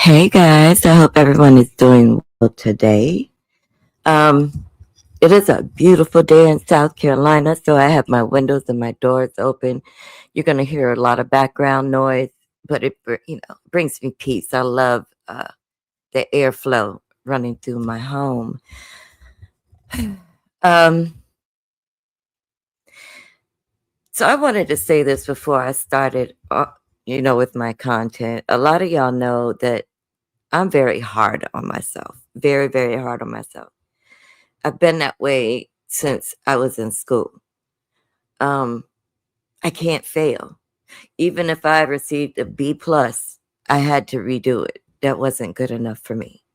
Hey guys, I hope everyone is doing well today. It is a beautiful day in South Carolina, so I have my windows and my doors open. You're going to hear a lot of background noise, but it brings me peace. I love the airflow running through my home. Um, so I wanted to say this before I started, with my content. A lot of y'all know that I'm very hard on myself, very, very hard on myself. I've been that way since I was in school. I can't fail. Even if I received a B plus, I had to redo it. That wasn't good enough for me.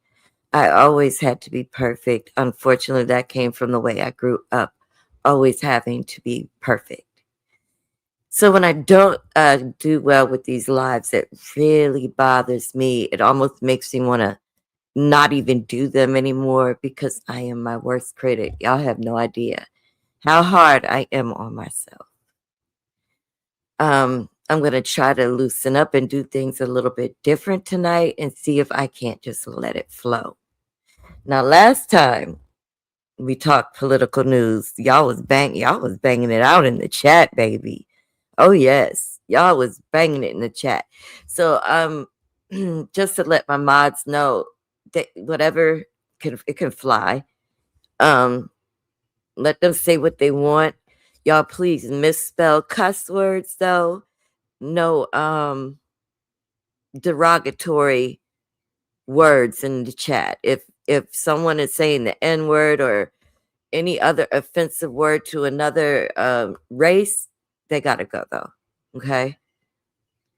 I always had to be perfect. Unfortunately, that came from the way I grew up, always having to be perfect. So when I don't do well with these lives, it really bothers me. It almost makes me want to not even do them anymore because I am my worst critic. Y'all have no idea how hard I am on myself. I'm going to try to loosen up and do things a little bit different tonight and see if I can't just let it flow. Now, last time we talked political news, y'all was banging it out in the chat, baby. Oh yes, y'all was banging it in the chat. So just to let my mods know that whatever it can fly. Let them say what they want. Y'all please misspell cuss words though. No derogatory words in the chat. If someone is saying the N-word or any other offensive word to another race, they gotta go though. Okay.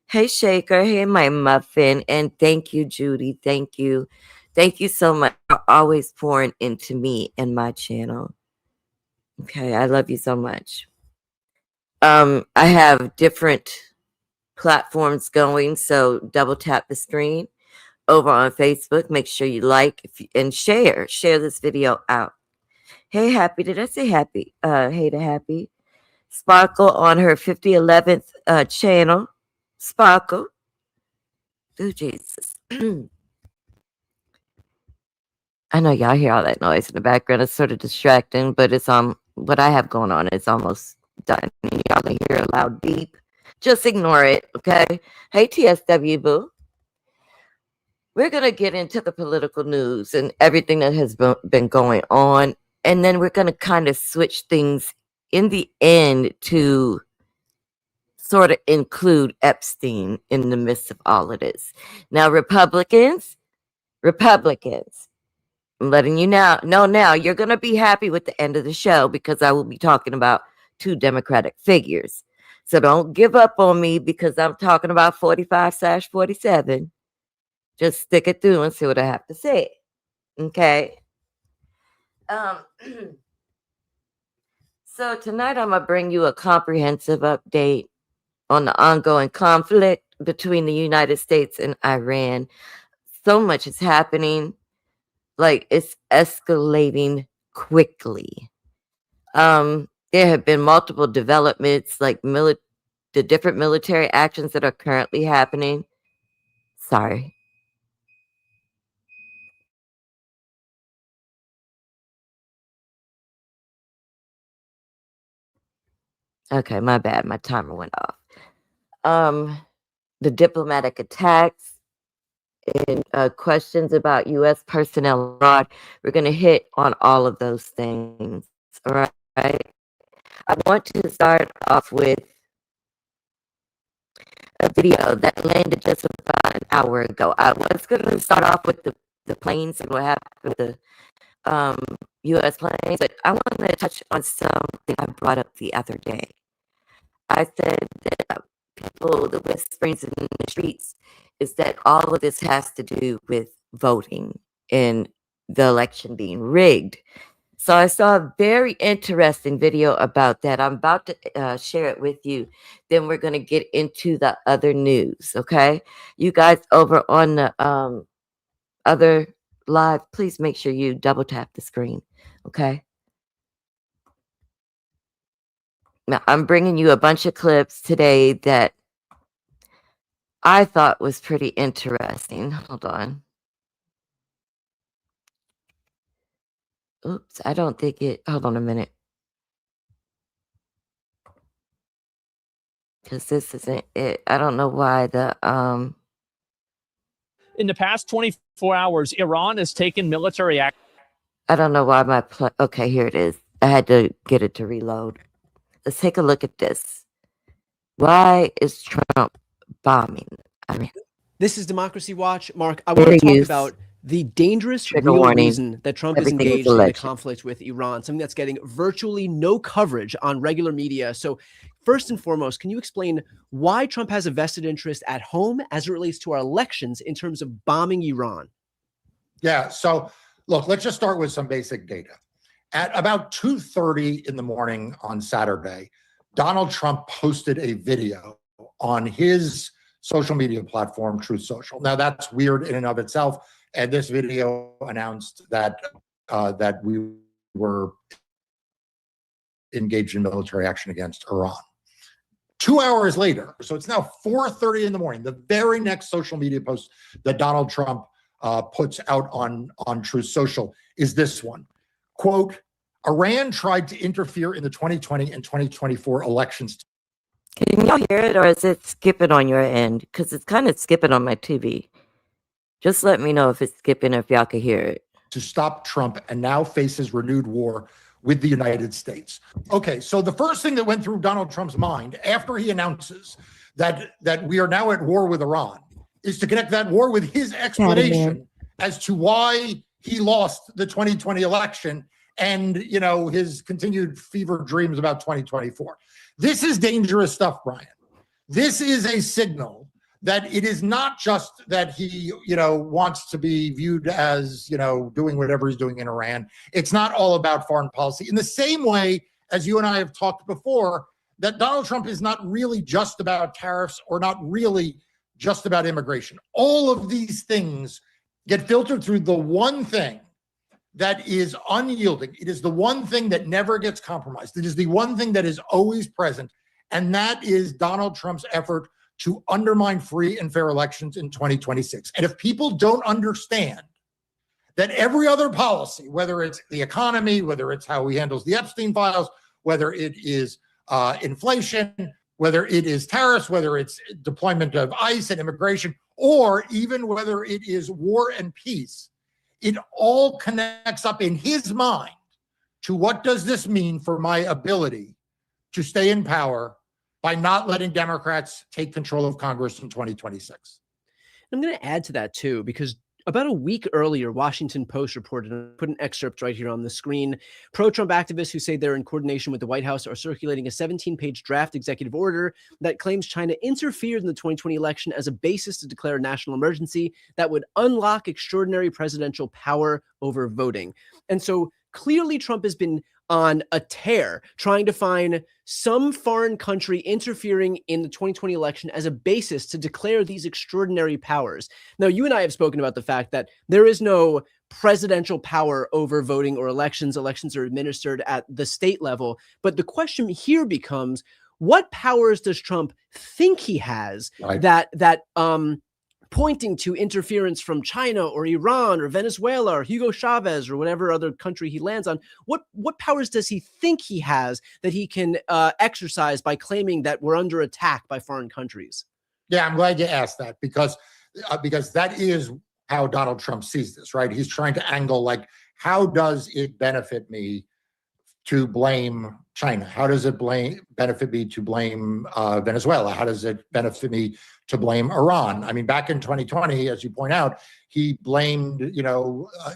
Hey Shaker, hey my muffin, and thank you, Judy. Thank you. Thank you so much for always pouring into me and my channel. Okay, I love you so much. I have different platforms going, so double tap the screen over on Facebook. Make sure you like and share this video out. Hey Happy, did I say Happy? Hey to Happy Sparkle on her 5011th channel. Sparkle, oh Jesus. I know y'all hear all that noise in the background. It's sort of distracting, but it's what I have going on is almost done. Y'all can hear a loud beep. Just ignore it, okay? Hey TSW Boo. We're going to get into the political news and everything that has been going on. And then we're going to kind of switch things in the end to sort of include Epstein in the midst of all of this. Now, Republicans, I'm letting you know now you're going to be happy with the end of the show because I will be talking about two Democratic figures. So don't give up on me because I'm talking about 45/47. Just stick it through and see what I have to say. Okay. So tonight I'm going to bring you a comprehensive update on the ongoing conflict between the United States and Iran. So much is happening. Like it's escalating quickly. There have been multiple developments, like the different military actions that are currently happening. Sorry. Okay, my bad. My timer went off. The diplomatic attacks and questions about U.S. personnel abroad. We're going to hit on all of those things. All right. I want to start off with a video that landed just about an hour ago. I was going to start off with the planes and what happened with the U.S. planes, but I want to touch on something I brought up the other day. I said that the whisperings in the streets is that all of this has to do with voting and the election being rigged. So I saw a very interesting video about that. I'm about to share it with you. Then we're going to get into the other news. Okay. You guys over on the other live, please make sure you double tap the screen. Okay. Now I'm bringing you a bunch of clips today that I thought was pretty interesting. Hold on. Oops, I don't think it. Hold on a minute. Because this isn't it. I don't know why the In the past 24 hours, Iran has taken military action. I don't know why my okay, here it is. I had to get it to reload. Let's take a look at this. Why is Trump bombing? I mean, this is Democracy Watch. Mark, I want to talk about the dangerous real reason that Trump is engaged in a conflict with Iran, something that's getting virtually no coverage on regular media. So first and foremost, can you explain why Trump has a vested interest at home as it relates to our elections in terms of bombing Iran? Yeah, so look, let's just start with some basic data. At about 2:30 in the morning on Saturday, Donald Trump posted a video on his social media platform, Truth Social. Now, that's weird in and of itself. And this video announced that that we were engaged in military action against Iran. 2 hours later, so it's now 4:30 in the morning, the very next social media post that Donald Trump puts out on Truth Social is this one. Quote, Iran tried to interfere in the 2020 and 2024 elections. Can y'all hear it, or is it skipping on your end? Because it's kind of skipping on my TV. Just let me know if it's skipping or if y'all can hear it. To stop Trump, and now faces renewed war with the United States. Okay, so the first thing that went through Donald Trump's mind after he announces that we are now at war with Iran is to connect that war with his explanation as to why he lost the 2020 election and, you know, his continued fever dreams about 2024. This is dangerous stuff, Brian. This is a signal that it is not just that he, you know, wants to be viewed as, you know, doing whatever he's doing in Iran. It's not all about foreign policy. In the same way as you and I have talked before, that Donald Trump is not really just about tariffs or not really just about immigration. All of these things get filtered through the one thing that is unyielding. It is the one thing that never gets compromised. It is the one thing that is always present, and that is Donald Trump's effort to undermine free and fair elections in 2026. And if people don't understand that every other policy, whether it's the economy, whether it's how he handles the Epstein files, whether it is inflation, whether it is tariffs, whether it's deployment of ICE and immigration, or even whether it is war and peace, it all connects up in his mind to what does this mean for my ability to stay in power by not letting Democrats take control of Congress in 2026. I'm going to add to that too, because about a week earlier, Washington Post reported, and I put an excerpt right here on the screen. Pro-Trump activists who say they're in coordination with the White House are circulating a 17-page draft executive order that claims China interfered in the 2020 election as a basis to declare a national emergency that would unlock extraordinary presidential power over voting. And so clearly Trump has been on a tear trying to find some foreign country interfering in the 2020 election as a basis to declare these extraordinary powers. Now, you and I have spoken about the fact that there is no presidential power over voting or elections. Elections are administered at the state level. But the question here becomes, what powers does Trump think he has that pointing to interference from China or Iran or Venezuela or Hugo Chavez or whatever other country he lands on? What powers does he think he has that he can exercise by claiming that we're under attack by foreign countries? Yeah, I'm glad you asked that because that is how Donald Trump sees this, right? He's trying to angle like, how does it benefit me to blame China? How does it benefit me to blame Venezuela? How does it benefit me to blame Iran? I mean, back in 2020, as you point out, he blamed,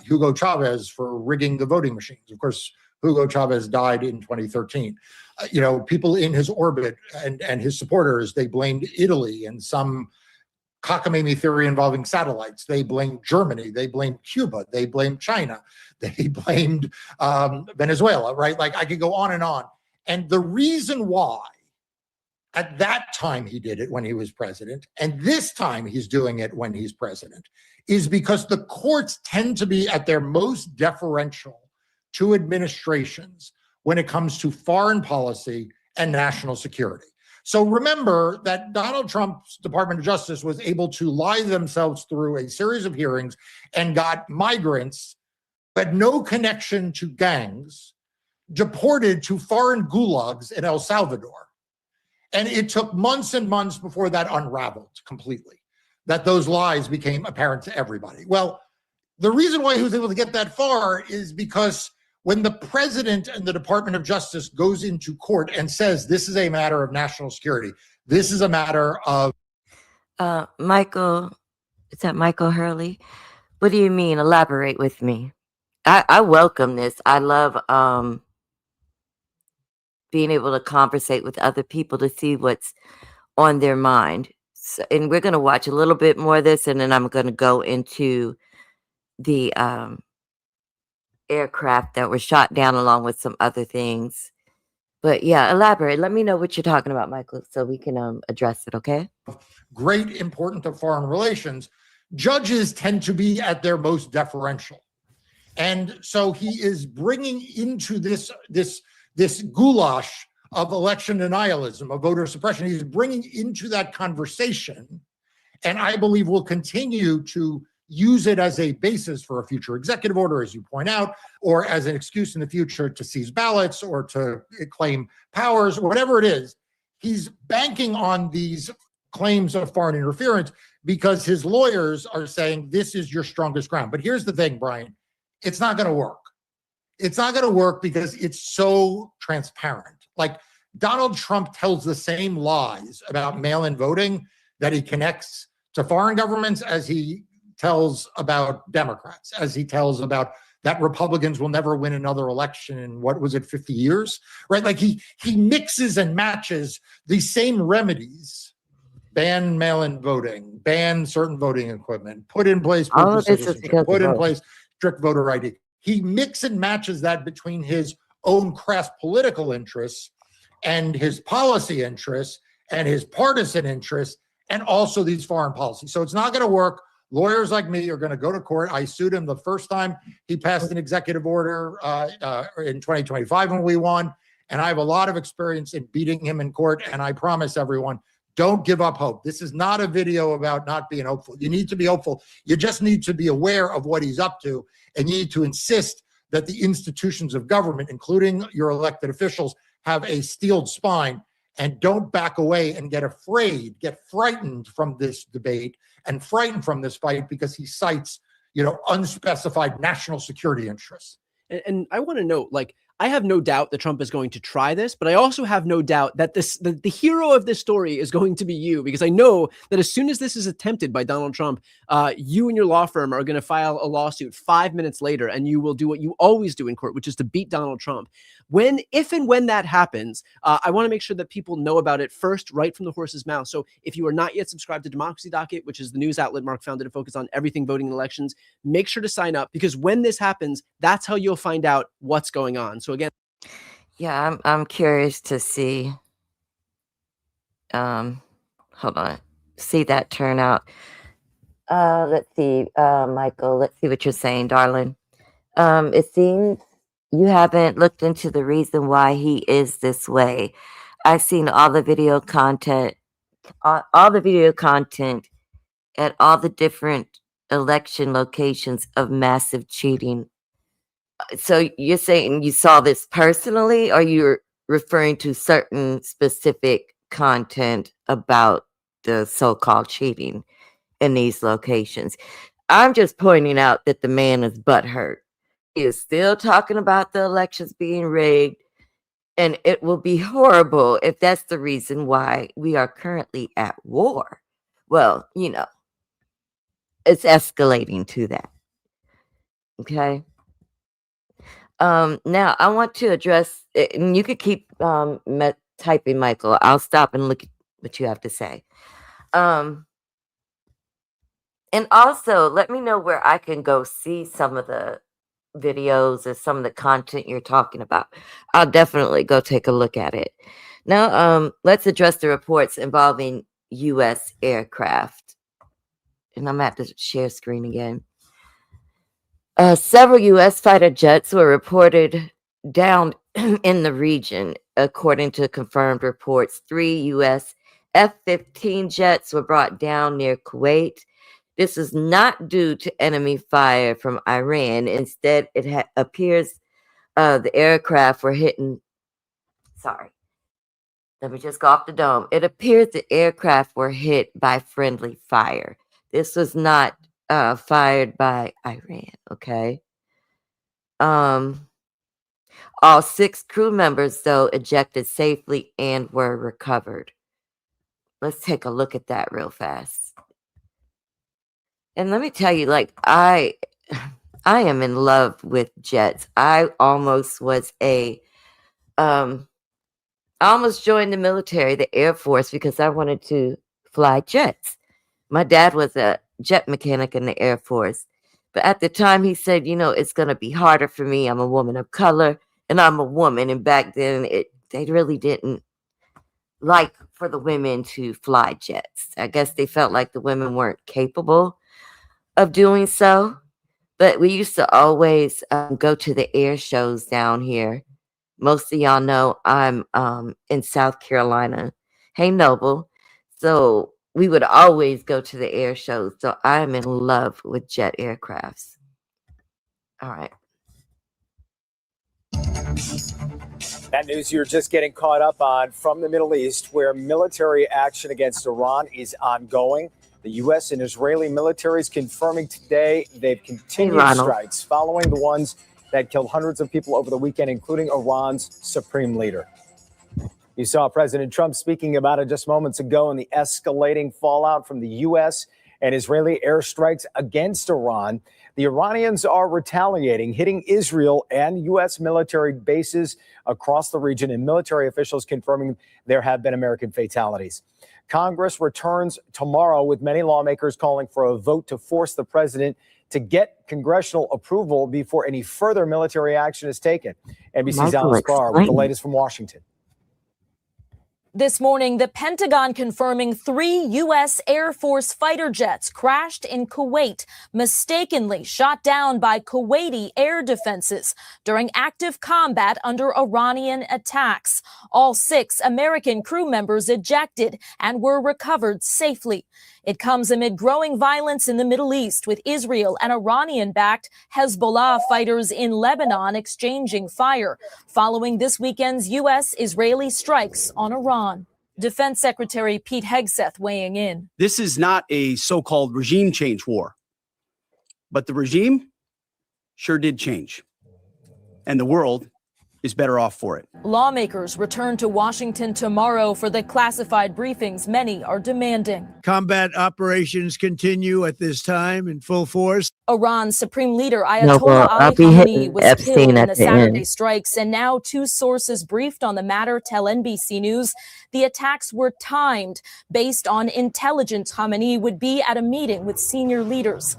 Hugo Chavez for rigging the voting machines. Of course, Hugo Chavez died in 2013. People in his orbit and his supporters, they blamed Italy and some cockamamie theory involving satellites. They blamed Germany. They blamed Cuba. They blamed China. They blamed Venezuela, right? Like I could go on. And the reason why at that time he did it when he was president, and this time he's doing it when he's president, is because the courts tend to be at their most deferential to administrations when it comes to foreign policy and national security. So remember that Donald Trump's Department of Justice was able to lie themselves through a series of hearings and got migrants who had no connection to gangs deported to foreign gulags in El Salvador. And it took months and months before that unraveled completely, that those lies became apparent to everybody. Well, the reason why he was able to get that far is because when the president and the Department of Justice goes into court and says, this is a matter of national security, this is a matter of... Michael, is that Michael Hurley? What do you mean? Elaborate with me. I welcome this. I love being able to conversate with other people to see what's on their mind. So, and we're going to watch a little bit more of this, and then I'm going to go into the aircraft that were shot down along with some other things. But yeah, elaborate. Let me know what you're talking about, Michael, so we can address it, okay? Great importance of foreign relations. Judges tend to be at their most deferential. And so he is bringing into this goulash of election denialism, of voter suppression, he's bringing into that conversation, and I believe will continue to use it as a basis for a future executive order, as you point out, or as an excuse in the future to seize ballots or to claim powers, whatever it is. He's banking on these claims of foreign interference because his lawyers are saying this is your strongest ground. But here's the thing, Brian, it's not going to work. It's not going to work because it's so transparent. Like Donald Trump tells the same lies about mail-in voting that he connects to foreign governments as he tells about Democrats, as he tells about that Republicans will never win another election in, what was it, 50 years, right? Like he mixes and matches these same remedies: ban mail-in voting, ban certain voting equipment, put in place proof of citizenship, put in place strict voter ID. He mix and matches that between his own crass political interests and his policy interests and his partisan interests and also these foreign policies. So it's not going to work. Lawyers like me are going to go to court. I sued him the first time he passed an executive order in 2025 when we won. And I have a lot of experience in beating him in court. And I promise everyone, don't give up hope. This is not a video about not being hopeful. You need to be hopeful. You just need to be aware of what he's up to. And you need to insist that the institutions of government, including your elected officials, have a steeled spine and don't back away and get afraid, get frightened from this debate and frightened from this fight because he cites, unspecified national security interests. And I want to note, like, I have no doubt that Trump is going to try this, but I also have no doubt that the hero of this story is going to be you, because I know that as soon as this is attempted by Donald Trump, you and your law firm are going to file a lawsuit 5 minutes later, and you will do what you always do in court, which is to beat Donald Trump. If and when that happens, I want to make sure that people know about it first, right from the horse's mouth. So if you are not yet subscribed to Democracy Docket, which is the news outlet Mark founded to focus on everything voting and elections, make sure to sign up, because when this happens, that's how you'll find out what's going on. So again, yeah, I'm curious to see. Hold on, see that turnout. Let's see, Michael. Let's see what you're saying, darling. It seems you haven't looked into the reason why he is this way. I've seen all the video content, at all the different election locations of massive cheating. So you're saying you saw this personally, or you're referring to certain specific content about the so-called cheating in these locations? I'm just pointing out that the man is butthurt. He is still talking about the elections being rigged, and it will be horrible if that's the reason why we are currently at war. Well, it's escalating to that. Okay. Now I want to address, and you could keep typing, Michael. I'll stop and look at what you have to say. And also let me know where I can go see some of the videos or some of the content you're talking about. I'll definitely go take a look at it. Now, let's address the reports involving U.S. aircraft. And I'm at the share screen again. Several U.S. fighter jets were reported down in the region, according to confirmed reports. 3 U.S. F-15 jets were brought down near Kuwait. This is not due to enemy fire from Iran. Instead, it appears the aircraft were hitting. Sorry. Let me just go off the dome. It appears the aircraft were hit by friendly fire. This was not fired by Iran, okay? All 6 crew members, though, ejected safely and were recovered. Let's take a look at that real fast. And let me tell you, like, I am in love with jets. I almost joined the military, the Air Force, because I wanted to fly jets. My dad was a jet mechanic in the Air Force. But at the time, he said, it's going to be harder for me. I'm a woman of color, and I'm a woman. And back then, they really didn't like for the women to fly jets. I guess they felt like the women weren't capable of doing so. But we used to always go to the air shows down here. Most of y'all know I'm in South Carolina. Hey, Noble. So we would always go to the air shows. So I'm in love with jet aircrafts. All right. That news you're just getting caught up on from the Middle East, where military action against Iran is ongoing. The U.S. and Israeli militaries confirming today they've continued strikes following the ones that killed hundreds of people over the weekend, including Iran's supreme leader. You saw President Trump speaking about it just moments ago in the escalating fallout from the U.S. and Israeli airstrikes against Iran. The Iranians are retaliating, hitting Israel and U.S. military bases across the region, and military officials confirming there have been American fatalities. Congress returns tomorrow with many lawmakers calling for a vote to force the president to get congressional approval before any further military action is taken. NBC's Alice Barr with the latest from Washington. This morning, the Pentagon confirming 3 U.S. Air Force fighter jets crashed in Kuwait, mistakenly shot down by Kuwaiti air defenses during active combat under Iranian attacks. All 6 American crew members ejected and were recovered safely. It comes amid growing violence in the Middle East, with Israel and Iranian-backed Hezbollah fighters in Lebanon exchanging fire, following this weekend's U.S.-Israeli strikes on Iran. Defense Secretary Pete Hegseth weighing in. This is not a so-called regime change war, but the regime sure did change, and the world is better off for it. Lawmakers return to Washington tomorrow for the classified briefings many are demanding. Combat operations continue at this time in full force. Iran's supreme leader Ayatollah Ali Khamenei was Epstein killed in at the the Saturday end. strikes, and now 2 sources briefed on the matter tell NBC News the attacks were timed based on intelligence. Khamenei would be at a meeting with senior leaders.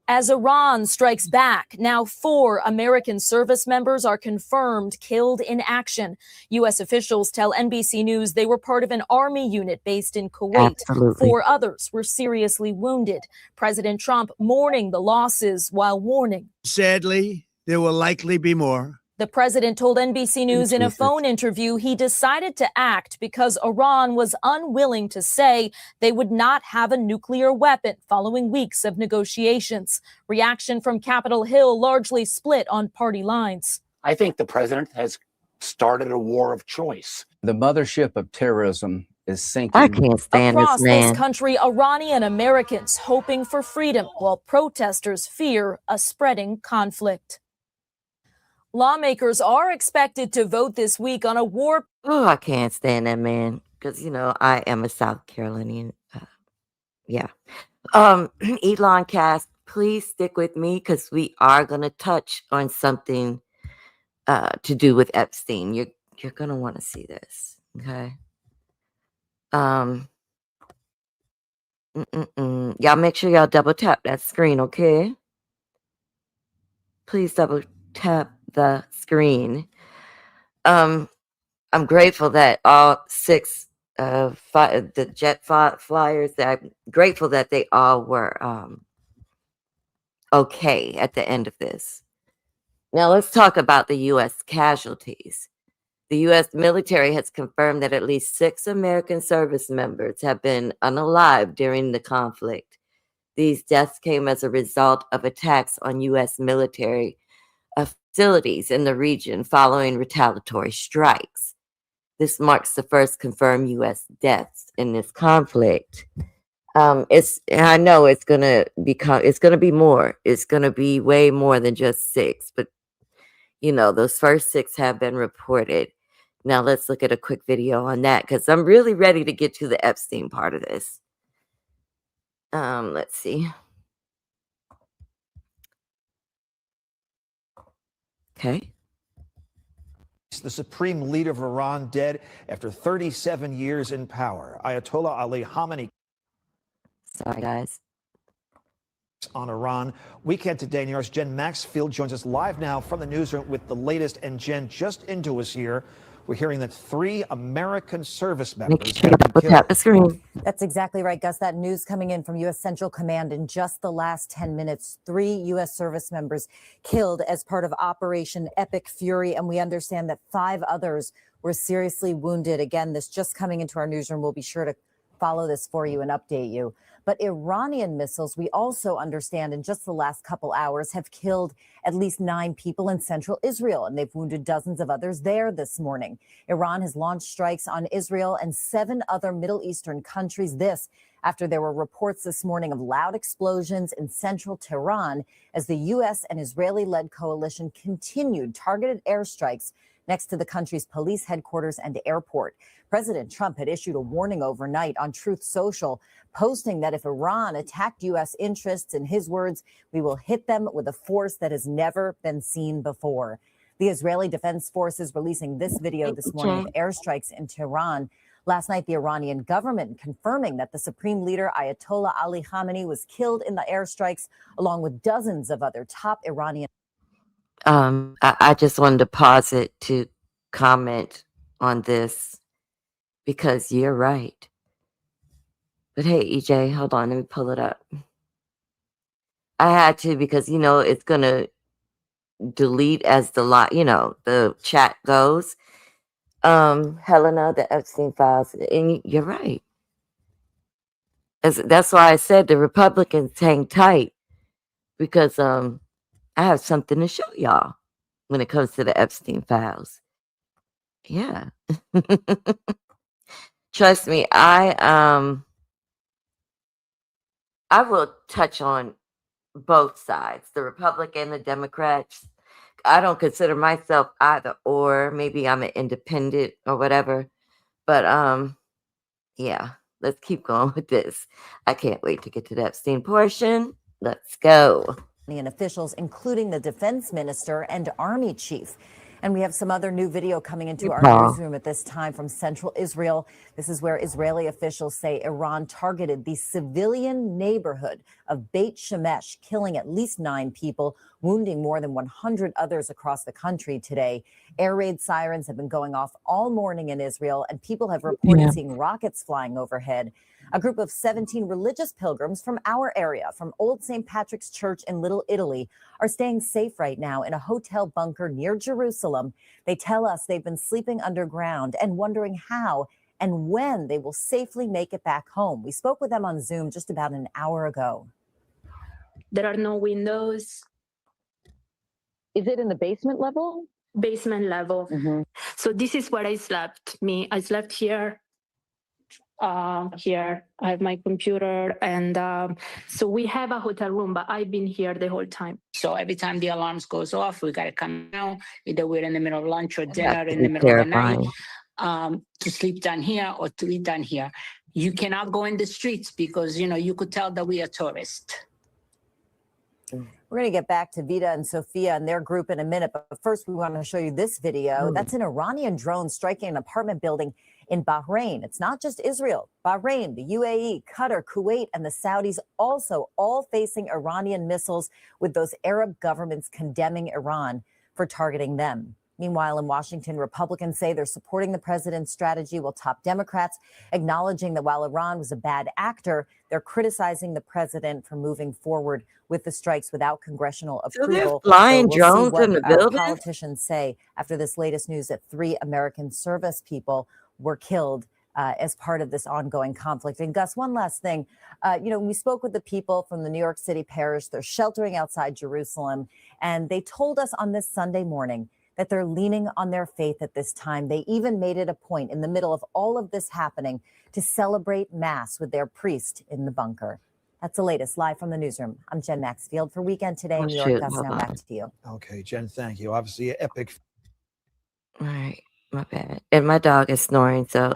As Iran strikes back, now 4 American service members are confirmed killed in action. U.S. officials tell NBC News they were part of an army unit based in Kuwait. Absolutely. 4 others were seriously wounded. President Trump mourning the losses while warning. Sadly, there will likely be more. The president told NBC News in a phone interview he decided to act because Iran was unwilling to say they would not have a nuclear weapon following weeks of negotiations. Reaction from Capitol Hill largely split on party lines. I think the president has started a war of choice. The mothership of terrorism is sinking. I can't stand Across this man. this country, Iranian Americans hoping for freedom while protesters fear a spreading conflict. Lawmakers are expected to vote this week on a war. Oh, I can't stand that man because, I am a South Carolinian. Yeah. Elon Cast, please stick with me because we are going to touch on something to do with Epstein. You're going to want to see this. Okay. Y'all make sure y'all double tap that screen. Okay. Please double tap the screen. I'm grateful that all 6 the jet flyers, I'm grateful that they all were okay at the end of this. Now let's talk about the U.S. casualties. The U.S. military has confirmed that at least 6 American service members have been unalive during the conflict. These deaths came as a result of attacks on U.S. military facilities in the region following retaliatory strikes. This marks the first confirmed U.S. deaths in this conflict. I know it's gonna be more. It's gonna be way more than just 6, but those first 6 have been reported. Now let's look at a quick video on that because I'm really ready to get to the Epstein part of this. Let's see. Okay. The supreme leader of Iran dead after 37 years in power. Ayatollah Ali Khamenei. Sorry, guys. On Iran. Weekend today, New York's Jen Maxfield joins us live now from the newsroom with the latest. And Jen, just into us here, we're hearing that 3 American service members have been killed. Tap the screen. That's exactly right, Gus. That news coming in from U.S. Central Command in just the last 10 minutes. 3 U.S. service members killed as part of Operation Epic Fury, and we understand that 5 others were seriously wounded. Again, this just coming into our newsroom. We'll be sure to follow this for you and update you. But Iranian missiles, we also understand in just the last couple hours, have killed at least 9 people in central Israel, and they've wounded dozens of others there this morning. Iran has launched strikes on Israel and 7 other Middle Eastern countries. This after there were reports this morning of loud explosions in central Tehran as the U.S. and Israeli-led coalition continued targeted airstrikes next to the country's police headquarters and airport. President Trump had issued a warning overnight on Truth Social, posting that if Iran attacked U.S. interests, in his words, we will hit them with a force that has never been seen before. The Israeli Defense Forces releasing this video this morning of airstrikes in Tehran. Last night, the Iranian government confirming that the supreme leader Ayatollah Ali Khamenei was killed in the airstrikes, along with dozens of other top Iranian. I just wanted to pause it to comment on this because you're right. But hey, EJ, hold on, let me pull it up. I had to because it's gonna delete as the chat goes. Helena, the Epstein files, and you're right. That's why I said the Republicans hang tight because I have something to show y'all when it comes to the Epstein files. Yeah. Trust me, I will touch on both sides, the Republican, the Democrats. I don't consider myself either or. Maybe I'm an independent or whatever. But yeah, let's keep going with this. I can't wait to get to the Epstein portion. Let's go. And officials, including the defense minister and army chief. And we have some other new video coming into our newsroom at this time from central Israel. This is where Israeli officials say Iran targeted the civilian neighborhood of Beit Shemesh, killing at least 9 people, wounding more than 100 others across the country today. Air raid sirens have been going off all morning in Israel, and people have reported seeing rockets flying overhead. A group of 17 religious pilgrims from our area, from Old St. Patrick's Church in Little Italy, are staying safe right now in a hotel bunker near Jerusalem. They tell us they've been sleeping underground and wondering how and when they will safely make it back home. We spoke with them on Zoom just about an hour ago. There are no windows. Is it in the basement level? Basement level. So this is where I slept. I slept here. Here I have my computer, and so we have a hotel room, but I've been here the whole time. So every time the alarms goes off, we got to come down, either we're in the middle of lunch or dinner, in the middle of the night, to sleep down here or to eat down here. You cannot go in the streets because, you could tell that we are tourists. We're going to get back to Vida and Sophia and their group in a minute, but first we want to show you this video. That's an Iranian drone striking an apartment building in Bahrain. It's not just Israel. Bahrain, the UAE, Qatar, Kuwait, and the Saudis also all facing Iranian missiles, with those Arab governments condemning Iran for targeting them. Meanwhile, in Washington, Republicans say they're supporting the president's strategy, while top Democrats acknowledging that while Iran was a bad actor, they're criticizing the president for moving forward with the strikes without congressional So they're approval. flying We'll see drones what in the building? politicians say after this latest news that 3 American service people were killed as part of this ongoing conflict. And Gus, one last thing. We spoke with the people from the New York City parish. They're sheltering outside Jerusalem. And they told us on this Sunday morning that they're leaning on their faith at this time. They even made it a point in the middle of all of this happening to celebrate Mass with their priest in the bunker. That's the latest. Live from the newsroom. I'm Jen Maxfield for Weekend Today in New York. Gus, now back to you. Okay, Jen, thank you. Obviously, an epic. All right, my bad. And my dog is snoring, so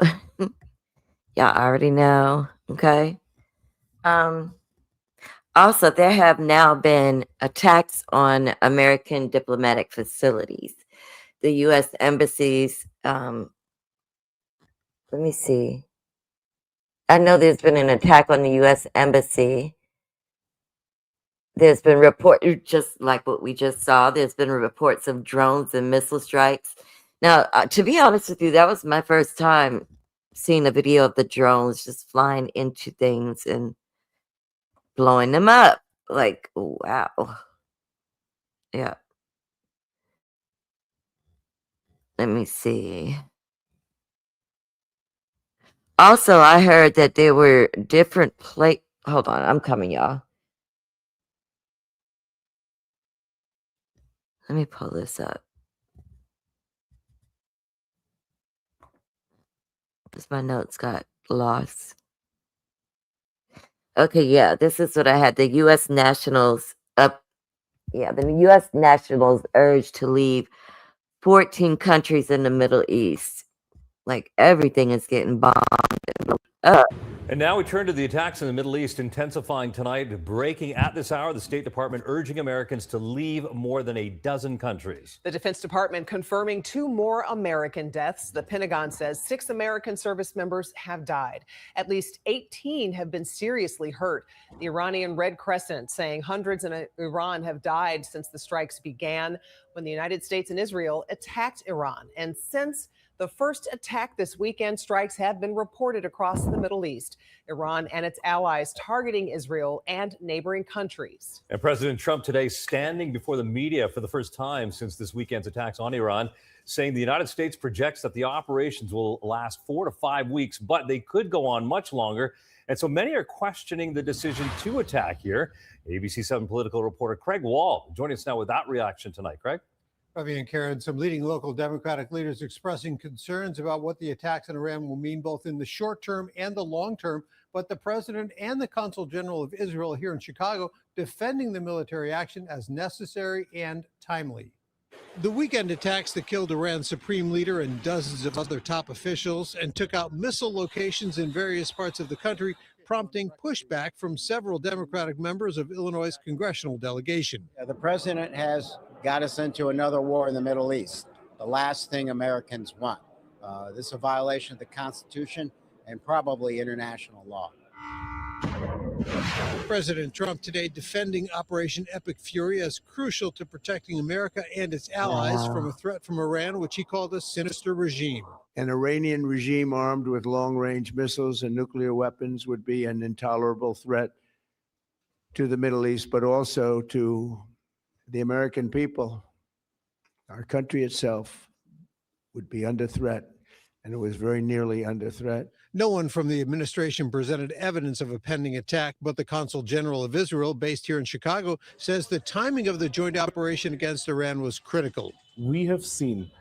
y'all already know. Okay. Also, there have now been attacks on American diplomatic facilities. The U.S. embassies, let me see. I know there's been an attack on the U.S. embassy. There's been just like what we just saw, there's been reports of drones and missile strikes. Now, to be honest with you, that was my first time seeing a video of the drones just flying into things and blowing them up. Like, wow. Yeah. Let me see. Also, I heard that there were different hold on, I'm coming, y'all. Let me pull this up. Because my notes got lost. Okay, yeah, this is what I had. The U.S. nationals the U.S. nationals urged to leave 14 countries in the Middle East. Like, everything is getting bombed and blown up. And now we turn to the attacks in the Middle East intensifying tonight. Breaking at this hour, the State Department urging Americans to leave more than a dozen countries. The Defense Department confirming 2 more American deaths. The Pentagon says 6 American service members have died. At least 18 have been seriously hurt. The Iranian Red Crescent saying hundreds in Iran have died since the strikes began when the United States and Israel attacked Iran. And since the first attack this weekend, strikes have been reported across the Middle East. Iran and its allies targeting Israel and neighboring countries. And President Trump today standing before the media for the first time since this weekend's attacks on Iran, saying the United States projects that the operations will last 4 to 5 weeks, but they could go on much longer. And so many are questioning the decision to attack here. ABC 7 political reporter Craig Wall joining us now with that reaction tonight. Craig? Ravi and Karen, some leading local Democratic leaders expressing concerns about what the attacks on Iran will mean both in the short term and the long term. But the president and the consul general of Israel here in Chicago defending the military action as necessary and timely. The weekend attacks that killed Iran's supreme leader and dozens of other top officials and took out missile locations in various parts of the country, prompting pushback from several Democratic members of Illinois' congressional delegation. The president has got us into another war in the Middle East, the last thing Americans want. This is a violation of the Constitution and probably international law. President Trump today defending Operation Epic Fury as crucial to protecting America and its allies from a threat from Iran, which he called a sinister regime. An Iranian regime armed with long-range missiles and nuclear weapons would be an intolerable threat to the Middle East, but also to the American people. Our country itself would be under threat, and it was very nearly under threat. No one from the administration presented evidence of a pending attack, but the Consul General of Israel, based here in Chicago, says the timing of the joint operation against Iran was critical. We have seen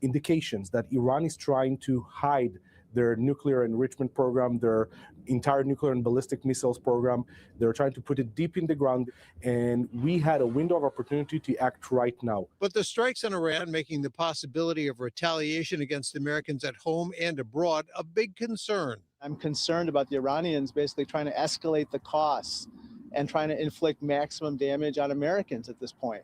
indications that Iran is trying to hide their nuclear enrichment program, their entire nuclear and ballistic missiles program. They're trying to put it deep in the ground, and we had a window of opportunity to act right now. But the strikes on Iran making the possibility of retaliation against Americans at home and abroad a big concern. I'm concerned about the Iranians basically trying to escalate the costs and trying to inflict maximum damage on Americans at this point.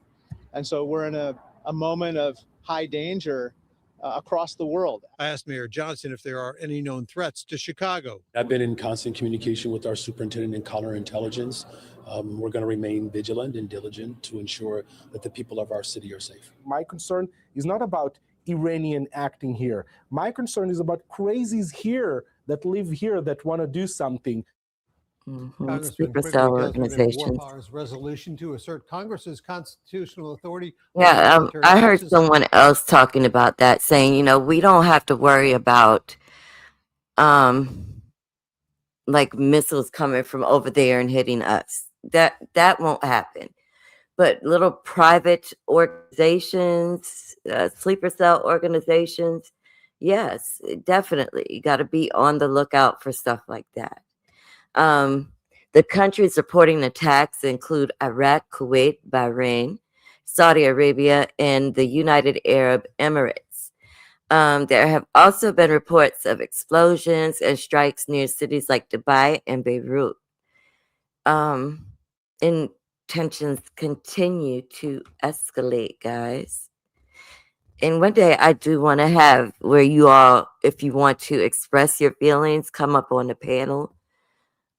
And so we're in a moment of high danger across the world. I asked Mayor Johnson if there are any known threats to Chicago. I've been in constant communication with our superintendent and counterintelligence. We're going to remain vigilant and diligent to ensure that the people of our city are safe. My concern is not about Iranian acting here. My concern is about crazies here that live here that want to do something. Congressman Sleeper Quigley cell does within War organizations. Power's resolution to assert Congress's constitutional authority. Yeah, military I heard bases. someone else talking about that, saying, you know, we don't have to worry about like missiles coming from over there and hitting us. That won't happen. But little private organizations, sleeper cell organizations, yes, definitely. You got to be on the lookout for stuff like that. The countries reporting attacks include Iraq, Kuwait, Bahrain, Saudi Arabia, and the United Arab Emirates. There have also been reports of explosions and strikes near cities like Dubai and Beirut. And tensions continue to escalate, guys. And one day I do want to have where you all, if you want to express your feelings, come up on the panel.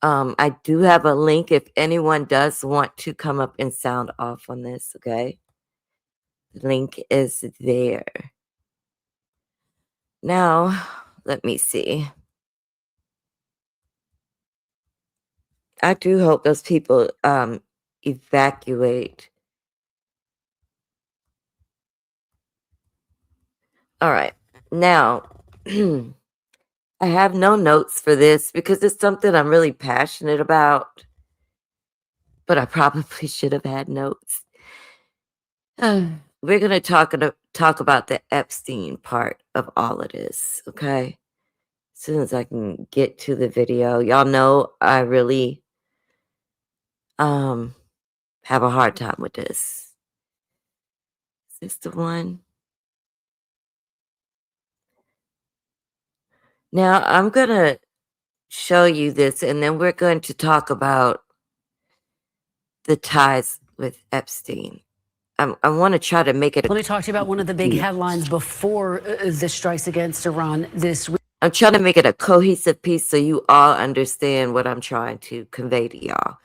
I do have a link if anyone does want to come up and sound off on this, okay? The link is there. Now, let me see. I do hope those people evacuate. All right. Now, I have no notes for this because it's something I'm really passionate about, but I probably should have had notes. We're going to talk about the Epstein part of all of this, okay? As soon as I can get to the video. Y'all know I really have a hard time with this. Is this the one? Now, I'm going to show you this, and then we're going to talk about the ties with Epstein. I want to try to make it. Let me talk to you about one of the big headlines before the strikes against Iran this week. I'm trying to make it a cohesive piece so you all understand what I'm trying to convey to y'all.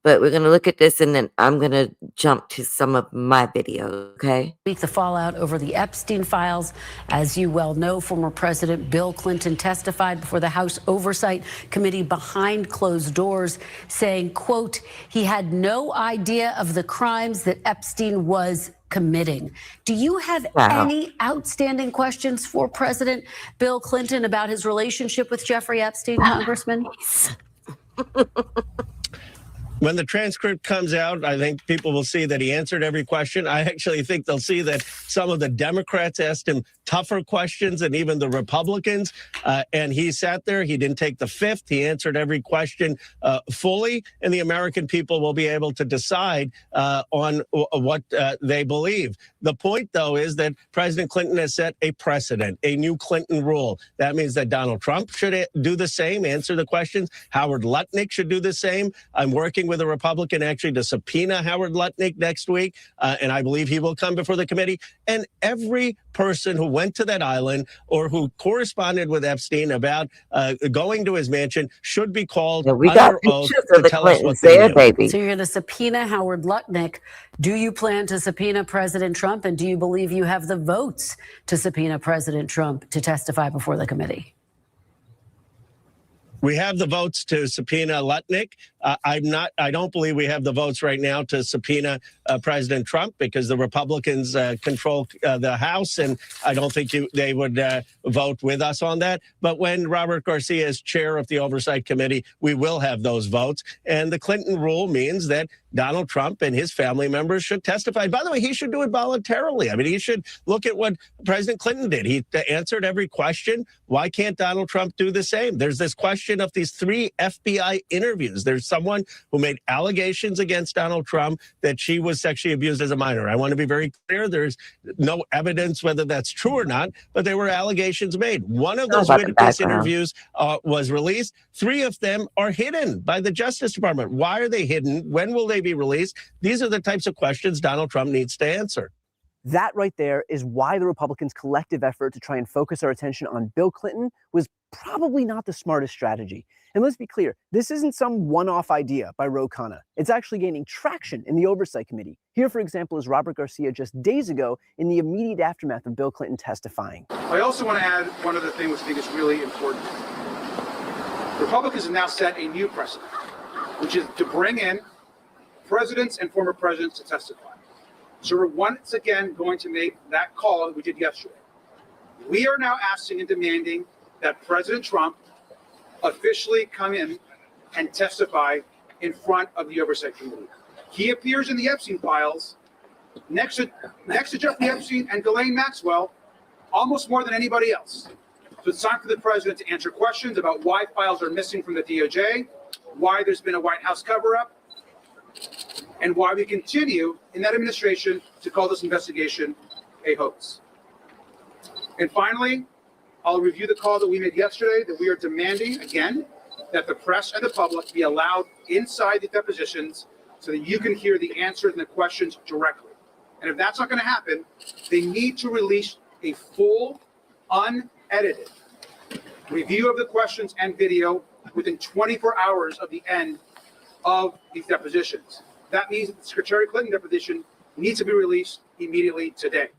But we're going to look at this, and then I'm going to jump to some of my video, okay? The fallout over the Epstein files. As you well know, former President Bill Clinton testified before the House Oversight Committee behind closed doors, saying, quote, he had no idea of the crimes that Epstein was committing. Do you have any outstanding questions for President Bill Clinton about his relationship with Jeffrey Epstein, Congressman? When the transcript comes out, I think people will see that he answered every question. I actually think they'll see that some of the Democrats asked him tougher questions than even the Republicans. And he sat there. He didn't take the fifth. He answered every question fully. And the American people will be able to decide on what they believe. The point, though, is that President Clinton has set a precedent, a new Clinton rule. That means that Donald Trump should do the same, answer the questions. Howard Lutnick should do the same. I'm working with a Republican actually to subpoena Howard Lutnick next week, and I believe he will come before the committee. And every person who went to that island or who corresponded with Epstein about going to his mansion should be called under oath to tell us what they knew. Baby. So you're going to subpoena Howard Lutnick. Do you plan to subpoena President Trump, and do you believe you have the votes to subpoena President Trump to testify before the committee? We have the votes to subpoena Lutnick. I don't believe we have the votes right now to subpoena President Trump because the Republicans control the House, and I don't think they would vote with us on that. But when Robert Garcia is chair of the Oversight Committee, we will have those votes. And the Clinton rule means that Donald Trump and his family members should testify. By the way, he should do it voluntarily. I mean, he should look at what President Clinton did. He answered every question. Why can't Donald Trump do the same? There's this question of these 3 FBI interviews. There's someone who made allegations against Donald Trump that she was sexually abused as a minor. I want to be very clear. There's no evidence whether that's true or not, but there were allegations made. One of those witness interviews was released. 3 of them are hidden by the Justice Department. Why are they hidden? When will they be released? These are the types of questions Donald Trump needs to answer. That right there is why the Republicans' collective effort to try and focus our attention on Bill Clinton was probably not the smartest strategy. And let's be clear, this isn't some one-off idea by Ro Khanna. It's actually gaining traction in the Oversight Committee. Here, for example, is Robert Garcia just days ago in the immediate aftermath of Bill Clinton testifying. I also want to add one other thing which I think is really important. Republicans have now set a new precedent, which is to bring in presidents and former presidents to testify. So we're once again going to make that call that we did yesterday. We are now asking and demanding that President Trump officially come in and testify in front of the Oversight Committee. He appears in the Epstein files next to Jeffrey Epstein and Ghislaine Maxwell almost more than anybody else. So it's time for the president to answer questions about why files are missing from the DOJ, why there's been a White House cover-up, and why we continue in that administration to call this investigation a hoax. And finally, I'll review the call that we made yesterday that we are demanding, again, that the press and the public be allowed inside the depositions so that you can hear the answers and the questions directly. And if that's not going to happen, they need to release a full, unedited review of the questions and video within 24 hours of the end of these depositions. That means that the Secretary Clinton deposition needs to be released immediately today.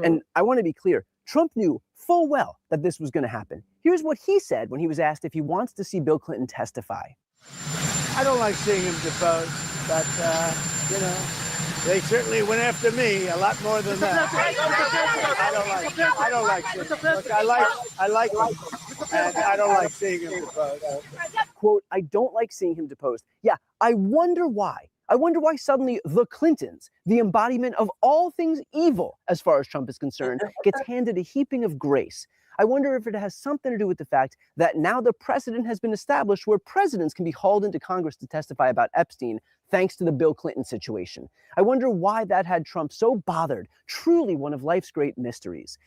And I want to be clear, Trump knew full well that this was going to happen. Here's what he said when he was asked if he wants to see Bill Clinton testify. I don't like seeing him deposed, but, they certainly went after me a lot more than that. I don't like seeing him. Look, I like him, and I don't like seeing him deposed. Quote, I don't like seeing him deposed. Yeah, I wonder why. I wonder why suddenly the Clintons, the embodiment of all things evil as far as Trump is concerned, gets handed a heaping of grace. I wonder if it has something to do with the fact that now the precedent has been established where presidents can be hauled into Congress to testify about Epstein thanks to the Bill Clinton situation. I wonder why that had Trump so bothered, truly one of life's great mysteries.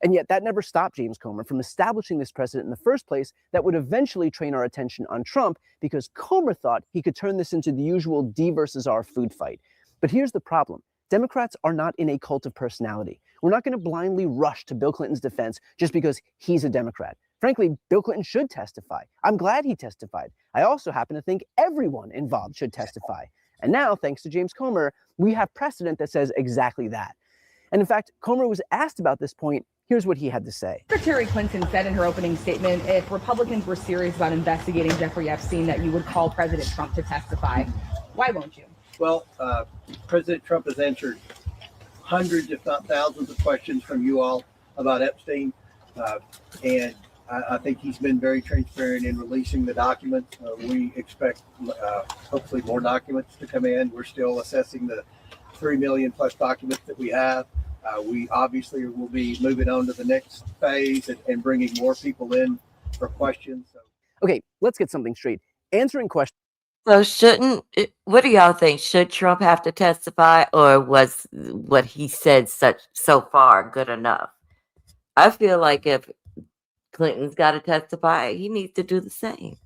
And yet that never stopped James Comer from establishing this precedent in the first place that would eventually train our attention on Trump because Comer thought he could turn this into the usual D versus R food fight. But here's the problem. Democrats are not in a cult of personality. We're not going to blindly rush to Bill Clinton's defense just because he's a Democrat. Frankly, Bill Clinton should testify. I'm glad he testified. I also happen to think everyone involved should testify. And now, thanks to James Comer, we have precedent that says exactly that. And in fact, Comer was asked about this point. Here's what he had to say. Secretary Clinton said in her opening statement, if Republicans were serious about investigating Jeffrey Epstein, that you would call President Trump to testify. Why won't you? Well, President Trump has answered hundreds, if not thousands, of questions from you all about Epstein. And I think he's been very transparent in releasing the documents. We expect hopefully more documents to come in. We're still assessing the 3 million plus documents that we have. We obviously will be moving on to the next phase and bringing more people in for questions. So. Okay, let's get something straight. Answering questions. So what do y'all think? Should Trump have to testify, or was what he said so far good enough? I feel like if Clinton's got to testify, he needs to do the same.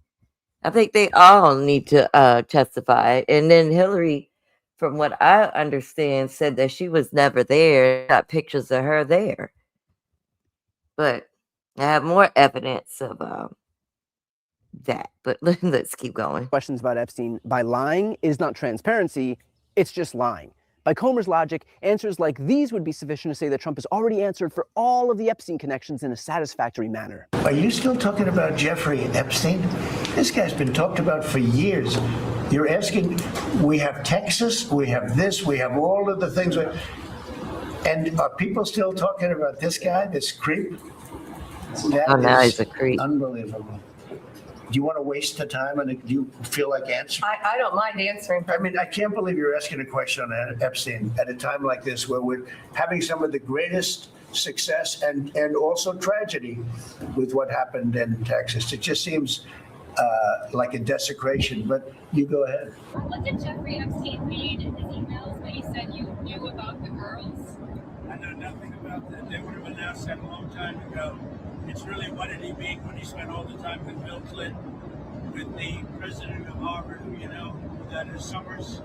I think they all need to testify. And then Hillary, from what I understand, said that she was never there. Got pictures of her there. But I have more evidence of that. But let's keep going. Questions about Epstein by lying is not transparency. It's just lying. By Comer's logic, answers like these would be sufficient to say that Trump has already answered for all of the Epstein connections in a satisfactory manner. Are you still talking about Jeffrey Epstein? This guy's been talked about for years. You're asking, we have Texas, we have this, we have all of the things. And are people still talking about this guy, this creep? Now he's a creep. Unbelievable. Do you want to waste the time, and do you feel like answering? I don't mind answering. I mean, I can't believe you're asking a question on Epstein at a time like this where we're having some of the greatest success and also tragedy with what happened in Texas. It just seems like a desecration, but you go ahead. What did Jeffrey Epstein read in his emails when he said you knew about the girls? I know nothing about that. They would have announced that a long time ago. It's really, what did he mean when he spent all the time with Bill Clinton, with the president of Harvard, that is Summers,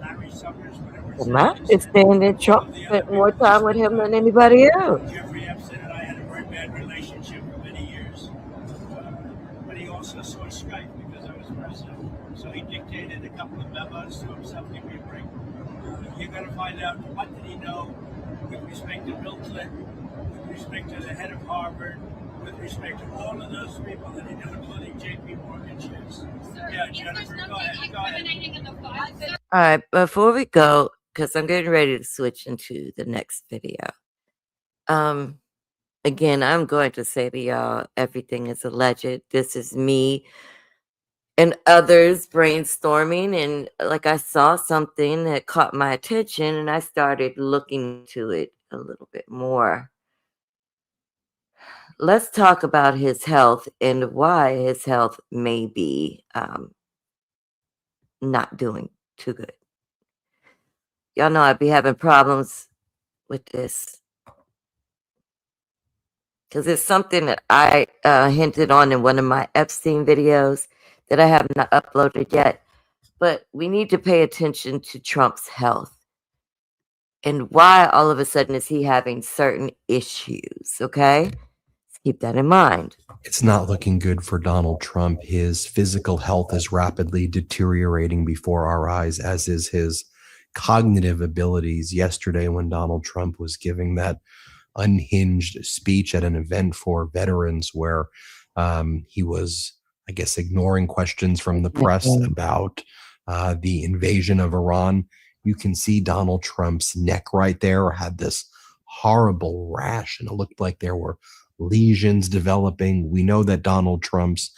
Larry Summers, whatever his Well, name my is, understanding, all Trump of the other spent more people time with him than anybody else. Jeffrey Epstein and I had a very bad relationship for many years. But he also saw Skype because I was president. So he dictated a couple of memos to himself. Give me a break. You got to find out what did he know with respect to Bill Clinton, with respect to the head of Harvard, with respect to all of those people that he knew, including J.P. Morgan shares. Yeah, Jennifer, go ahead. All right, before we go, because I'm getting ready to switch into the next video. Again, I'm going to say to y'all, everything is alleged. This is me and others brainstorming, and like I saw something that caught my attention, and I started looking into it a little bit more. Let's talk about his health and why his health may be not doing too good. Y'all know I'd be having problems with this because it's something that I hinted on in one of my Epstein videos that I have not uploaded yet. But we need to pay attention to Trump's health and why all of a sudden is he having certain issues, okay? Let's keep that in mind. It's not looking good for Donald Trump. His physical health is rapidly deteriorating before our eyes, as is his cognitive abilities. Yesterday, when Donald Trump was giving that unhinged speech at an event for veterans where he was, I guess, ignoring questions from the press about the invasion of Iran, you can see Donald Trump's neck right there had this horrible rash, and it looked like there were lesions developing. We know that Donald Trump's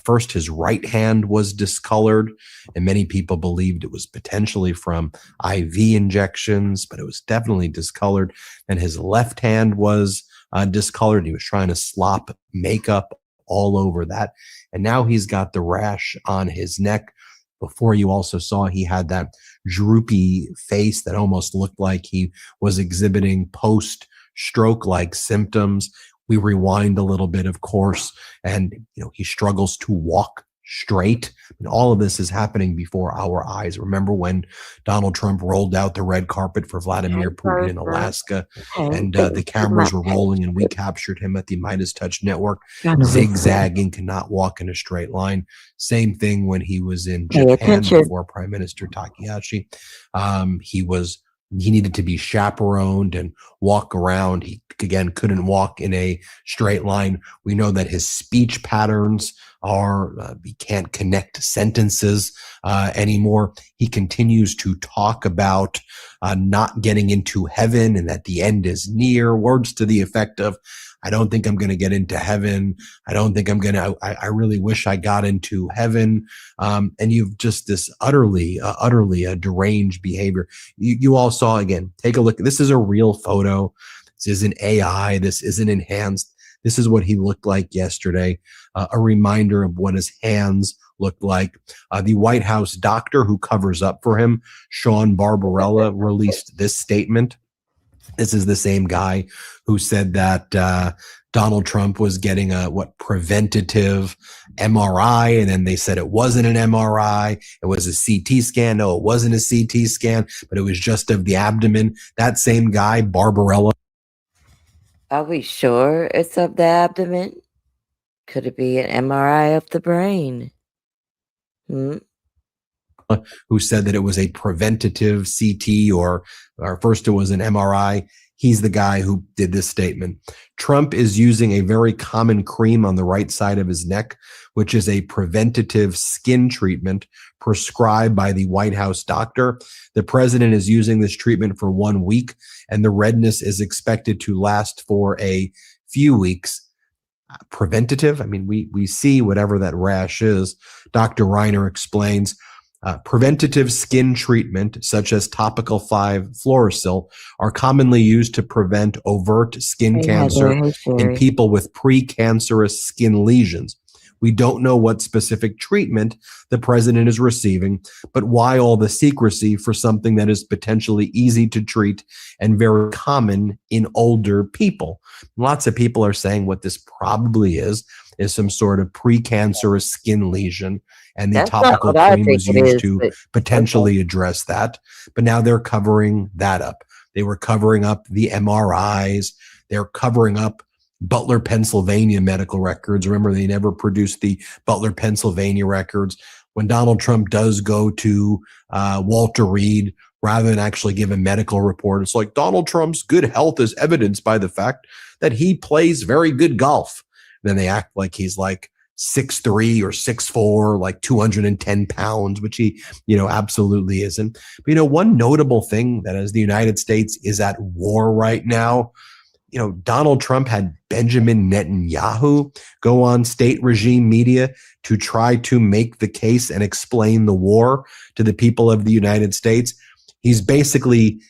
first, his right hand was discolored, and many people believed it was potentially from IV injections, but it was definitely discolored. And his left hand was discolored. He was trying to slop makeup all over that. And now he's got the rash on his neck. Before, you also saw he had that droopy face that almost looked like he was exhibiting post-stroke-like symptoms. We rewind a little bit, of course, and he struggles to walk straight. And all of this is happening before our eyes. Remember when Donald Trump rolled out the red carpet for Vladimir Putin in Alaska, and the cameras were rolling, and we captured him at the Midas Touch Network, zigzagging, cannot walk in a straight line. Same thing when he was in Japan before Prime Minister Takahashi. He needed to be chaperoned and walk around. He, again, couldn't walk in a straight line. We know that his speech patterns are, he can't connect sentences anymore. He continues to talk about not getting into heaven and that the end is near, words to the effect of, I don't think I'm going to get into heaven. I don't think I'm going to, I really wish I got into heaven. And you've just this utterly deranged behavior. You all saw, again, take a look. This is a real photo. This isn't AI. This isn't enhanced. This is what he looked like yesterday. A reminder of what his hands looked like. The White House doctor who covers up for him, Sean Barbarella, released this statement. This is the same guy who said that Donald Trump was getting a preventative MRI, and then they said it wasn't an MRI, it was a CT scan. No, it wasn't a CT scan, but it was just of the abdomen. That same guy, Barbarella. Are we sure it's of the abdomen? Could it be an MRI of the brain? Who said that it was a preventative CT or first it was an MRI. He's the guy who did this statement. Trump is using a very common cream on the right side of his neck, which is a preventative skin treatment prescribed by the White House doctor. The president is using this treatment for 1 week, and the redness is expected to last for a few weeks. Preventative, I mean, we see whatever that rash is. Dr. Reiner explains, preventative skin treatment, such as topical 5-fluorosil, are commonly used to prevent overt skin cancer in people with precancerous skin lesions. We don't know what specific treatment the president is receiving, but why all the secrecy for something that is potentially easy to treat and very common in older people? Lots of people are saying what this probably is is some sort of precancerous skin lesion, and the That's not topical what I cream think was it used is, to but okay. potentially address that. But now they're covering that up. They were covering up the MRIs. They're covering up Butler, Pennsylvania medical records. Remember, they never produced the Butler, Pennsylvania records. When Donald Trump does go to Walter Reed, rather than actually give a medical report, it's like Donald Trump's good health is evidenced by the fact that he plays very good golf. Then they act like he's like 6'3" or 6'4", like 210 pounds, which he, absolutely isn't. But, one notable thing that as the United States is at war right now, Donald Trump had Benjamin Netanyahu go on state regime media to try to make the case and explain the war to the people of the United States. He's basically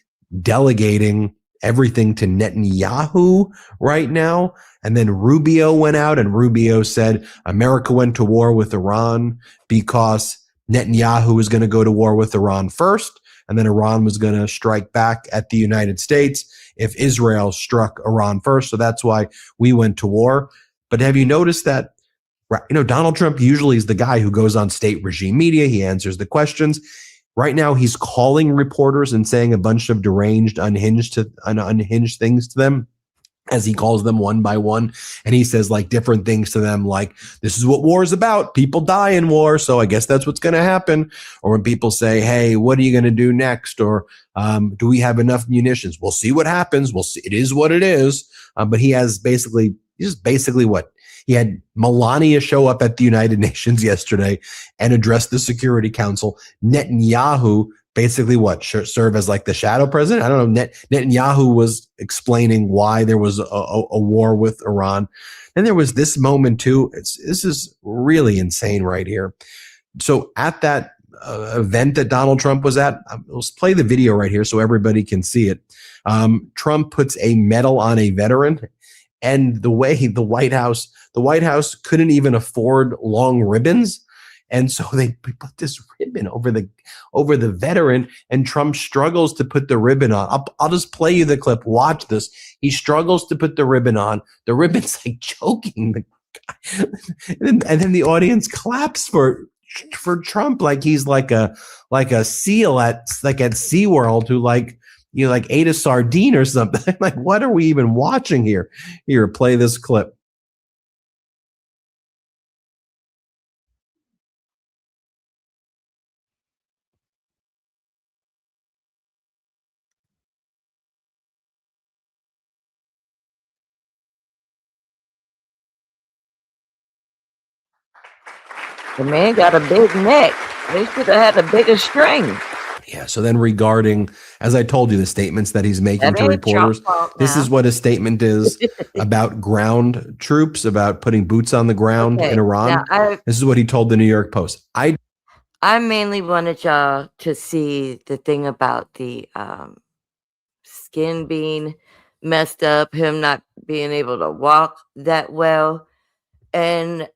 delegating everything to Netanyahu right now. And then Rubio went out and Rubio said America went to war with Iran because Netanyahu was going to go to war with Iran first, and then Iran was going to strike back at the United States if Israel struck Iran first. So that's why we went to war. But have you noticed that, Donald Trump usually is the guy who goes on state regime media. He answers the questions. Right now, he's calling reporters and saying a bunch of deranged, unhinged things to them, as he calls them one by one. And he says like different things to them, like, this is what war is about. People die in war. So I guess that's what's going to happen. Or when people say, hey, what are you going to do next? Or do we have enough munitions? We'll see what happens. We'll see. It is what it is. But he has basically what? He had Melania show up at the United Nations yesterday and address the Security Council. Netanyahu basically serve as like the shadow president? I don't know. Netanyahu was explaining why there was a war with Iran. And there was this moment too. This is really insane right here. So at that event that Donald Trump was at, let's play the video right here so everybody can see it. Trump puts a medal on a veteran, and the way the White House couldn't even afford long ribbons. And so they put this ribbon over the veteran, and Trump struggles to put the ribbon on. I'll just play you the clip. Watch this. He struggles to put the ribbon on. The ribbon's like choking the guy. And then the audience claps for Trump like he's like a seal at SeaWorld who ate a sardine or something. Like, what are we even watching here? Here, play this clip. The man got a big neck. They should have had a bigger string. Yeah. So then regarding, as I told you, the statements that he's making to reporters, this is what his statement is about ground troops, about putting boots on the ground in Iran. This is what he told the New York Post. I mainly wanted y'all to see the thing about the skin being messed up, him not being able to walk that well. And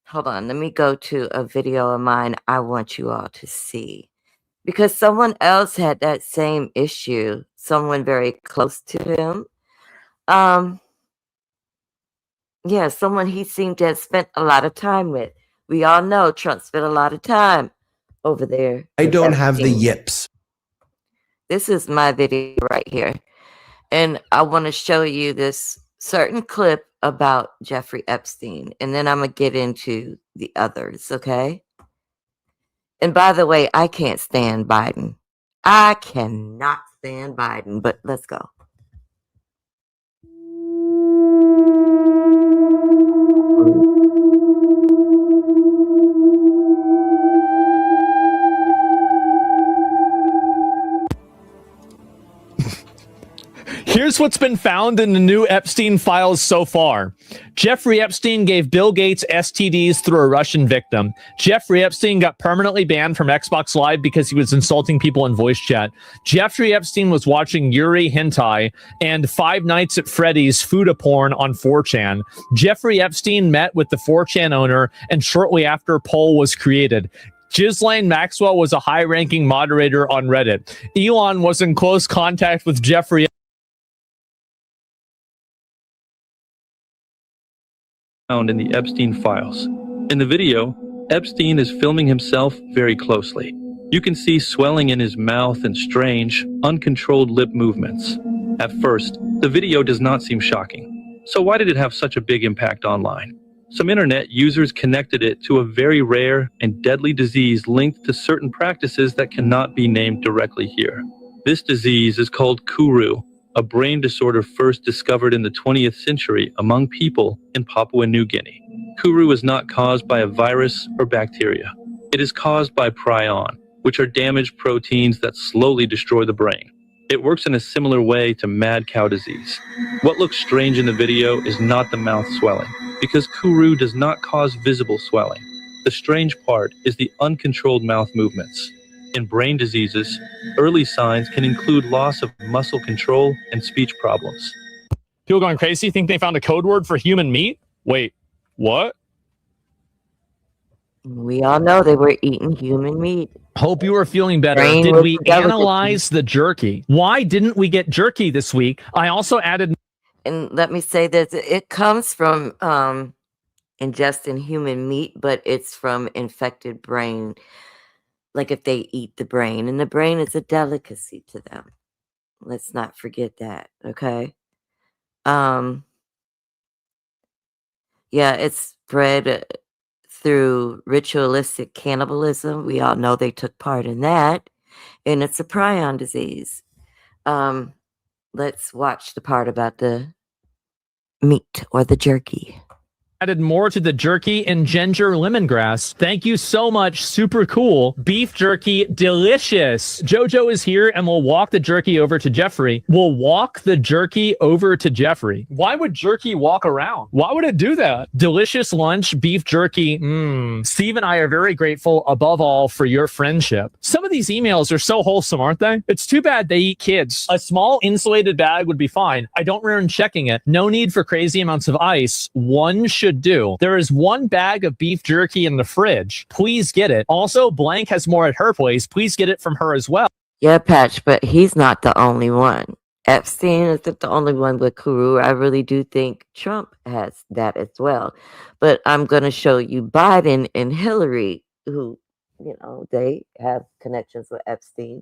hold on, let me go to a video of mine I want you all to see. Because someone else had that same issue, someone very close to him. Yeah, someone he seemed to have spent a lot of time with. We all know Trump spent a lot of time over there. I don't have the yips. This is my video right here. And I want to show you this certain clip about Jeffrey Epstein. And then I'm going to get into the others, okay? And by the way, I can't stand Biden. I cannot stand Biden, but let's go. Here's what's been found in the new Epstein files so far. Jeffrey Epstein gave Bill Gates STDs through a Russian victim. Jeffrey Epstein got permanently banned from Xbox Live because he was insulting people in voice chat. Jeffrey Epstein was watching Yuri Hentai and Five Nights at Freddy's Fuda porn on 4chan. Jeffrey Epstein met with the 4chan owner, and shortly after, Poll was created. Ghislaine Maxwell was a high-ranking moderator on Reddit. Elon was in close contact with Jeffrey found in the Epstein files. In the video, Epstein is filming himself very closely. You can see swelling in his mouth and strange, uncontrolled lip movements. At first, the video does not seem shocking. So why did it have such a big impact online? Some internet users connected it to a very rare and deadly disease linked to certain practices that cannot be named directly here. This disease is called Kuru, a brain disorder first discovered in the 20th century among people in Papua New Guinea. Kuru is not caused by a virus or bacteria. It is caused by prion, which are damaged proteins that slowly destroy the brain. It works in a similar way to mad cow disease. What looks strange in the video is not the mouth swelling, because Kuru does not cause visible swelling. The strange part is the uncontrolled mouth movements. In brain diseases, early signs can include loss of muscle control and speech problems. People going crazy think they found a code word for human meat? Wait, what? We all know they were eating human meat. Hope you are feeling better. Brain Did was we the delicacy. analyze the jerky? Why didn't we get jerky this week? I also added... And let me say that it comes from ingesting human meat, but it's from infected brain. Like if they eat the brain, and the brain is a delicacy to them. Let's not forget that, okay? Yeah, it's spread through ritualistic cannibalism. We all know they took part in that, and it's a prion disease. Let's watch the part about the meat or the jerky. Added more to the jerky and ginger lemongrass. Thank you so much. Super cool. Beef jerky, delicious. Jojo is here and we'll walk the jerky over to Jeffrey. We'll walk the jerky over to Jeffrey. Why would jerky walk around? Why would it do that? Delicious lunch, beef jerky. Steve and I are very grateful above all for your friendship. Some of these emails are so wholesome, aren't they? It's too bad they eat kids. A small insulated bag would be fine. I don't recommend checking it. No need for crazy amounts of ice. One should do. There is one bag of beef jerky in the fridge. Please get it. Also, Blank has more at her place. Please get it from her as well. Yeah, Patch, but he's not the only one. Epstein isn't the only one with Kuru. I really do think Trump has that as well. But I'm going to show you Biden and Hillary, who, you know, they have connections with Epstein,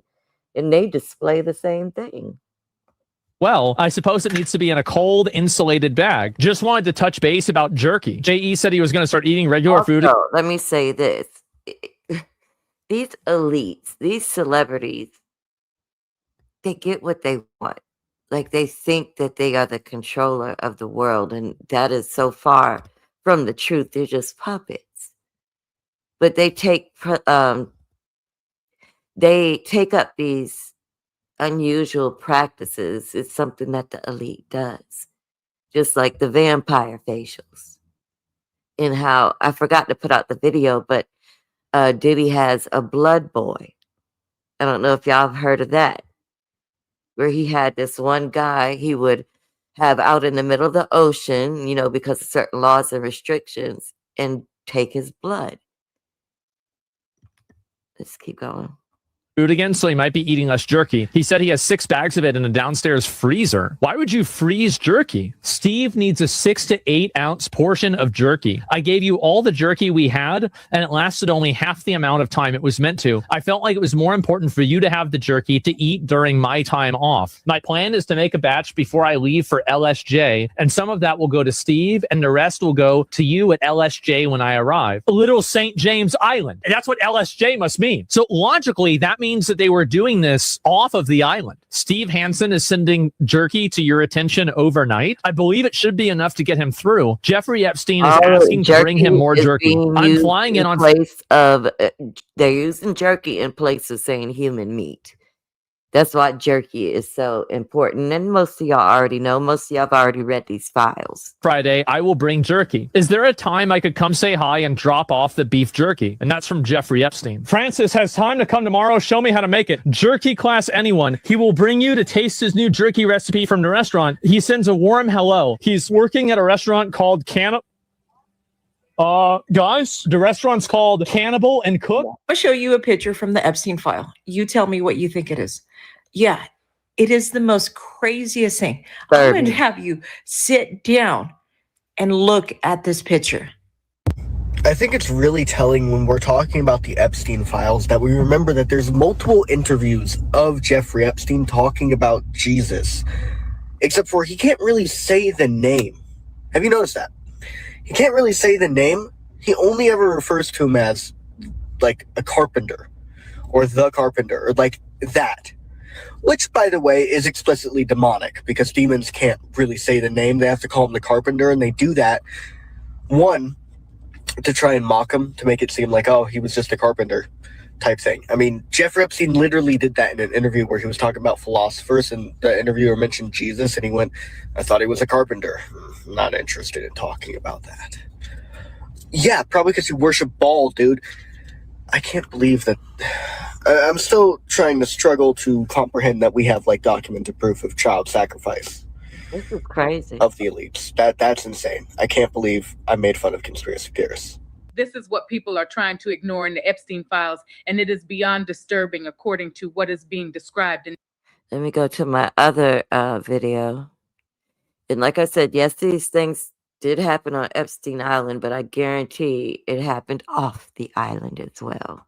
and they display the same thing. Well, I suppose it needs to be in a cold, insulated bag. Just wanted to touch base about jerky. J.E. said he was going to start eating regular food. Let me say this. These elites, these celebrities, they get what they want. Like, they think that they are the controller of the world, and that is so far from the truth. They're just puppets. But they take up these unusual practices. It's something that the elite does, just like the vampire facials. And how I forgot to put out the video, but Diddy has a blood boy. I don't know if y'all have heard of that, where he had this one guy he would have out in the middle of the ocean, you know, because of certain laws and restrictions, and take his blood. Let's keep going. Food again, so he might be eating less jerky. He said he has 6 bags of it in a downstairs freezer. Why would you freeze jerky? Steve needs a 6 to 8 ounce portion of jerky. I gave you all the jerky we had, and it lasted only half the amount of time it was meant to. I felt like it was more important for you to have the jerky to eat during my time off. My plan is to make a batch before I leave for LSJ, and some of that will go to Steve, and the rest will go to you at LSJ when I arrive. Little St. James Island. And that's what LSJ must mean. So logically, that means that they were doing this off of the island. Steve Hansen is sending jerky to your attention overnight. I believe it should be enough to get him through. Jeffrey Epstein is asking to bring him more jerky. I'm flying in on place of they're using jerky in place of saying human meat. That's why jerky is so important. And most of y'all already know. Most of y'all have already read these files. Friday, I will bring jerky. Is there a time I could come say hi and drop off the beef jerky? And that's from Jeffrey Epstein. Francis has time to come tomorrow. Show me how to make it. Jerky class anyone. He will bring you to taste his new jerky recipe from the restaurant. He sends a warm hello. He's working at a restaurant called Guys, the restaurant's called Cannibal and Cook. I'll show you a picture from the Epstein file. You tell me what you think it is. Yeah, it is the most craziest thing. I'm going to have you sit down and look at this picture. I think it's really telling when we're talking about the Epstein files that we remember that there's multiple interviews of Jeffrey Epstein talking about Jesus, except for he can't really say the name. Have you noticed that? He can't really say the name. He only ever refers to him as like a carpenter or the carpenter or like that, which, by the way, is explicitly demonic because demons can't really say the name. They have to call him the carpenter, and they do that, one, to try and mock him, to make it seem like, oh, he was just a carpenter type thing. I mean, Jeffrey Epstein literally did that in an interview where he was talking about philosophers, and the interviewer mentioned Jesus, and he went, I thought he was a carpenter. Not interested in talking about that. Yeah, probably because you worship Baal, dude. I can't believe that. I'm still trying to struggle to comprehend that we have like documented proof of child sacrifice. This is crazy. Of the elites. That's insane. I can't believe I made fun of conspiracy theorists. This is what people are trying to ignore in the Epstein files, and it is beyond disturbing according to what is being described. Let me go to my other video. And like I said, yes, these things did happen on Epstein Island, but I guarantee it happened off the island as well.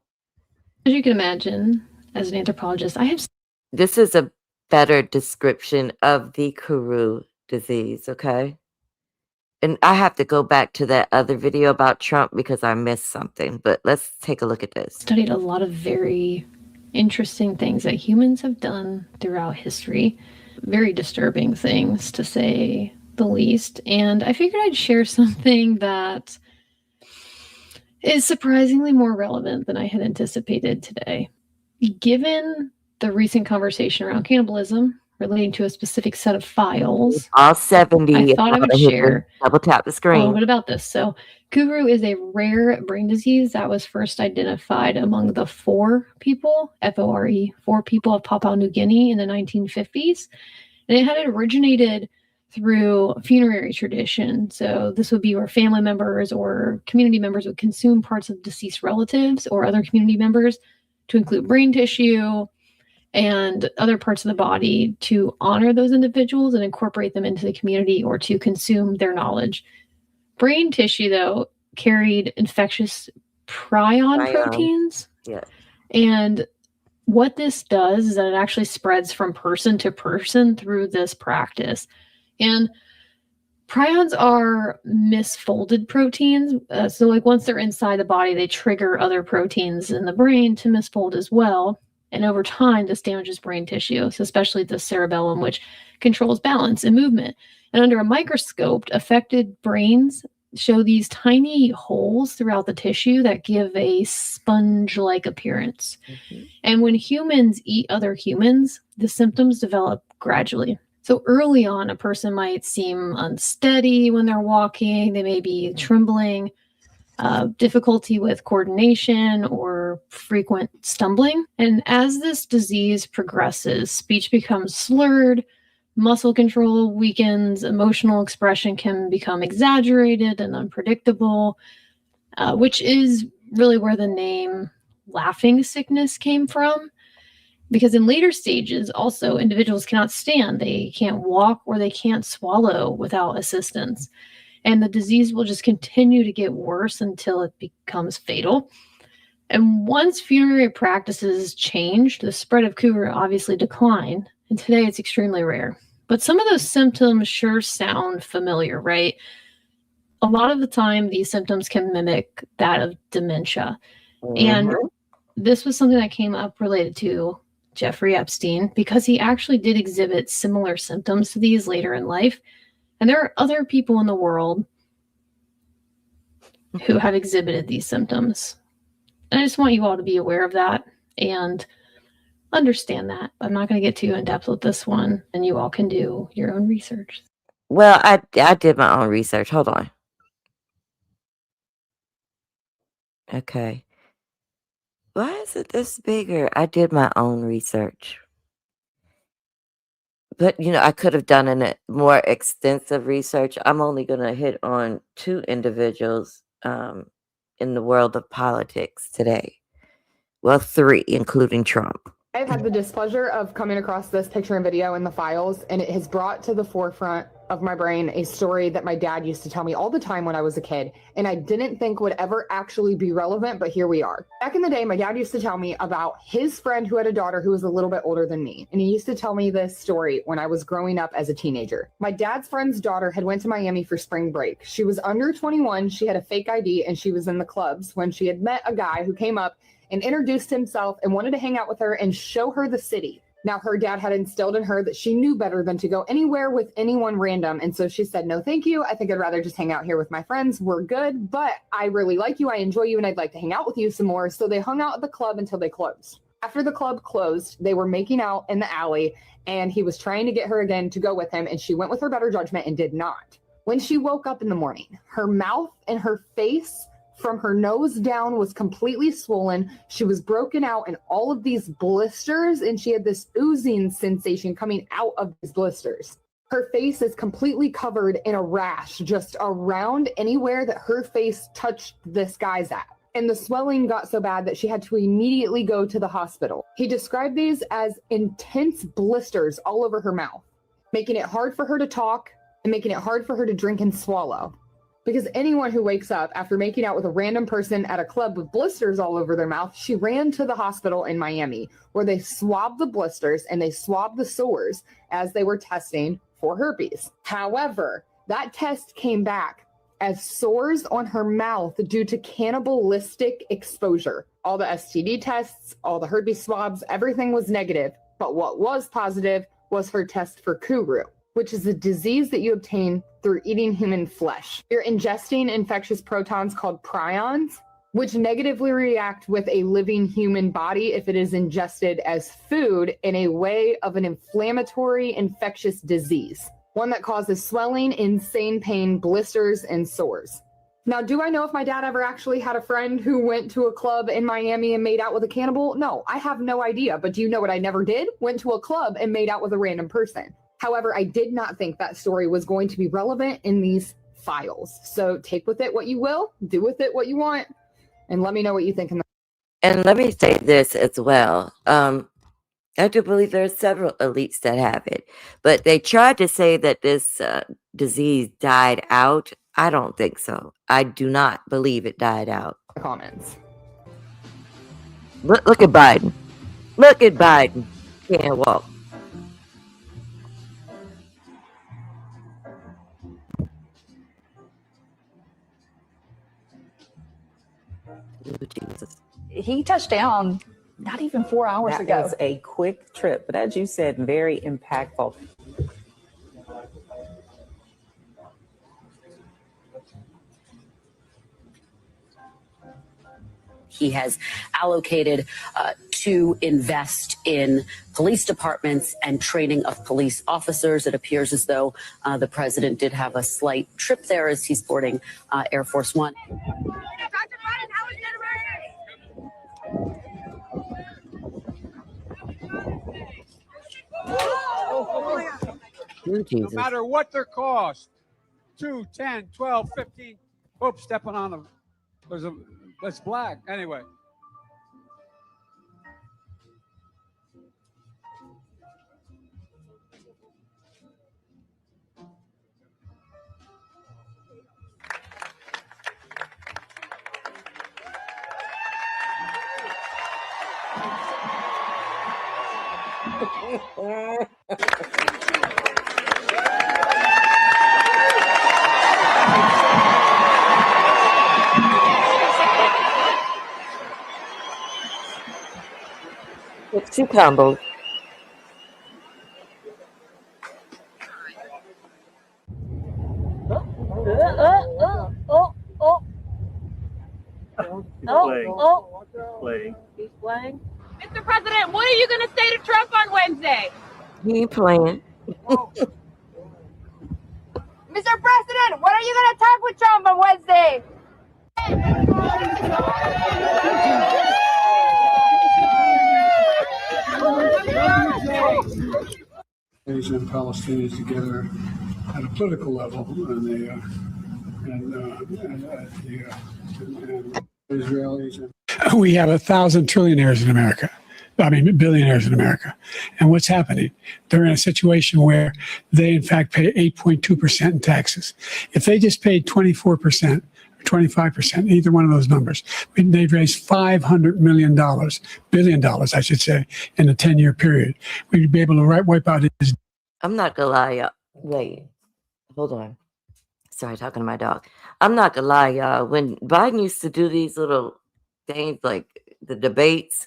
As you can imagine, as an anthropologist, This is a better description of the Kuru disease, okay? And I have to go back to that other video about Trump because I missed something, but let's take a look at this. studied a lot of very interesting things that humans have done throughout history. Very disturbing things, to say the least. And I figured I'd share something that is surprisingly more relevant than I had anticipated today. Given the recent conversation around cannibalism relating to a specific set of files, All 70. I thought I would share. Double tap the A screen. little bit about this. So, Kuru is a rare brain disease that was first identified among the four people, FORE, four people of Papua New Guinea in the 1950s. And it had originated through funerary tradition. So, this would be where family members or community members would consume parts of deceased relatives or other community members, to include brain tissue and other parts of the body, to honor those individuals and incorporate them into the community or to consume their knowledge. Brain tissue, though, carried infectious prion proteins. Yeah. And what this does is that it actually spreads from person to person through this practice. And prions are misfolded proteins. So like once they're inside the body, they trigger other proteins in the brain to misfold as well. And over time, this damages brain tissue, so especially the cerebellum, which controls balance and movement. And under a microscope, affected brains show these tiny holes throughout the tissue that give a sponge-like appearance. And when humans eat other humans, the symptoms develop gradually. So early on, a person might seem unsteady when they're walking. They may be trembling, difficulty with coordination, or frequent stumbling. And as this disease progresses, speech becomes slurred, muscle control weakens, emotional expression can become exaggerated and unpredictable, which is really where the name laughing sickness came from. Because in later stages, also, individuals cannot stand, they can't walk, or they can't swallow without assistance. And the disease will just continue to get worse until it becomes fatal. And once funerary practices changed, the spread of Kuru obviously declined. And today it's extremely rare. But some of those symptoms sure sound familiar, right? A lot of the time, these symptoms can mimic that of dementia. And this was something that came up related to Jeffrey Epstein, because he actually did exhibit similar symptoms to these later in life. And there are other people in the world who have exhibited these symptoms. And I just want you all to be aware of that and understand that. I'm not going to get too in depth with this one, and you all can do your own research. Well, I did my own research. Hold on. Okay. Why is it this bigger? I did my own research. But, you know, I could have done a more extensive research. I'm only going to hit on two individuals in the world of politics today. Well, three, including Trump. I've had the displeasure of coming across this picture and video in the files, and it has brought to the forefront of my brain a story that my dad used to tell me all the time when I was a kid, and I didn't think would ever actually be relevant, but here we are. Back in the day, my dad used to tell me about his friend who had a daughter who was a little bit older than me, and he used to tell me this story when I was growing up as a teenager. My dad's friend's daughter had went to Miami for spring break. She was under 21, she had a fake ID, and she was in the clubs when she had met a guy who came up and introduced himself and wanted to hang out with her and show her the city. Now, her dad had instilled in her that she knew better than to go anywhere with anyone random. And so she said, no, thank you. I think I'd rather just hang out here with my friends. We're good, but I really like you. I enjoy you, and I'd like to hang out with you some more. So they hung out at the club until they closed. After the club closed, they were making out in the alley, and he was trying to get her again to go with him, and she went with her better judgment and did not. When she woke up in the morning, her mouth and her face from her nose down was completely swollen. She was broken out in all of these blisters, and she had this oozing sensation coming out of these blisters. Her face is completely covered in a rash just around anywhere that her face touched this guy's at. And the swelling got so bad that she had to immediately go to the hospital. He described these as intense blisters all over her mouth, making it hard for her to talk and making it hard for her to drink and swallow. Because anyone who wakes up after making out with a random person at a club with blisters all over their mouth, she ran to the hospital in Miami, where they swabbed the blisters and they swabbed the sores as they were testing for herpes. However, that test came back as sores on her mouth due to cannibalistic exposure. All the STD tests, all the herpes swabs, everything was negative. But what was positive was her test for Kuru, which is a disease that you obtain through eating human flesh. You're ingesting infectious protons called prions, which negatively react with a living human body if it is ingested as food in a way of an inflammatory infectious disease, one that causes swelling, insane pain, blisters, and sores. Now, do I know if my dad ever actually had a friend who went to a club in Miami and made out with a cannibal? No, I have no idea. But do you know what I never did? Went to a club and made out with a random person. However, I did not think that story was going to be relevant in these files. So take with it what you will, do with it what you want, and let me know what you think. And let me say this as well. I do believe there are several elites that have it, but they tried to say that this disease died out. I don't think so. I do not believe it died out. Comments. Look at Biden. Look at Biden. Can't walk. Jesus. He touched down not even 4 hours ago. That was a quick trip, but as you said, very impactful. He has allocated to invest in police departments and training of police officers. It appears as though the president did have a slight trip there as he's boarding Air Force One. No matter what their cost, 2, 10, 12, 15. Oops, stepping on them. That's black. Anyway. It's 2 combos. Playing. He's playing. Mr. President, what are you going to say to Trump on Wednesday? He ain't playing. Mr. President, what are you going to talk with Trump on Wednesday? And Palestinians together at a political level, and the Israelis. We have 1,000 trillionaires in America. billionaires in America. And what's happening? They're in a situation where they, in fact, pay 8.2% in taxes. If they just paid 24%, 25%, either one of those numbers, they've raised $500 billion, I should say, in a 10-year period. We'd be able to wipe out his. I'm not gonna lie, y'all. Wait, hold on. Sorry, talking to my dog. I'm not gonna lie, y'all. When Biden used to do these little things like the debates,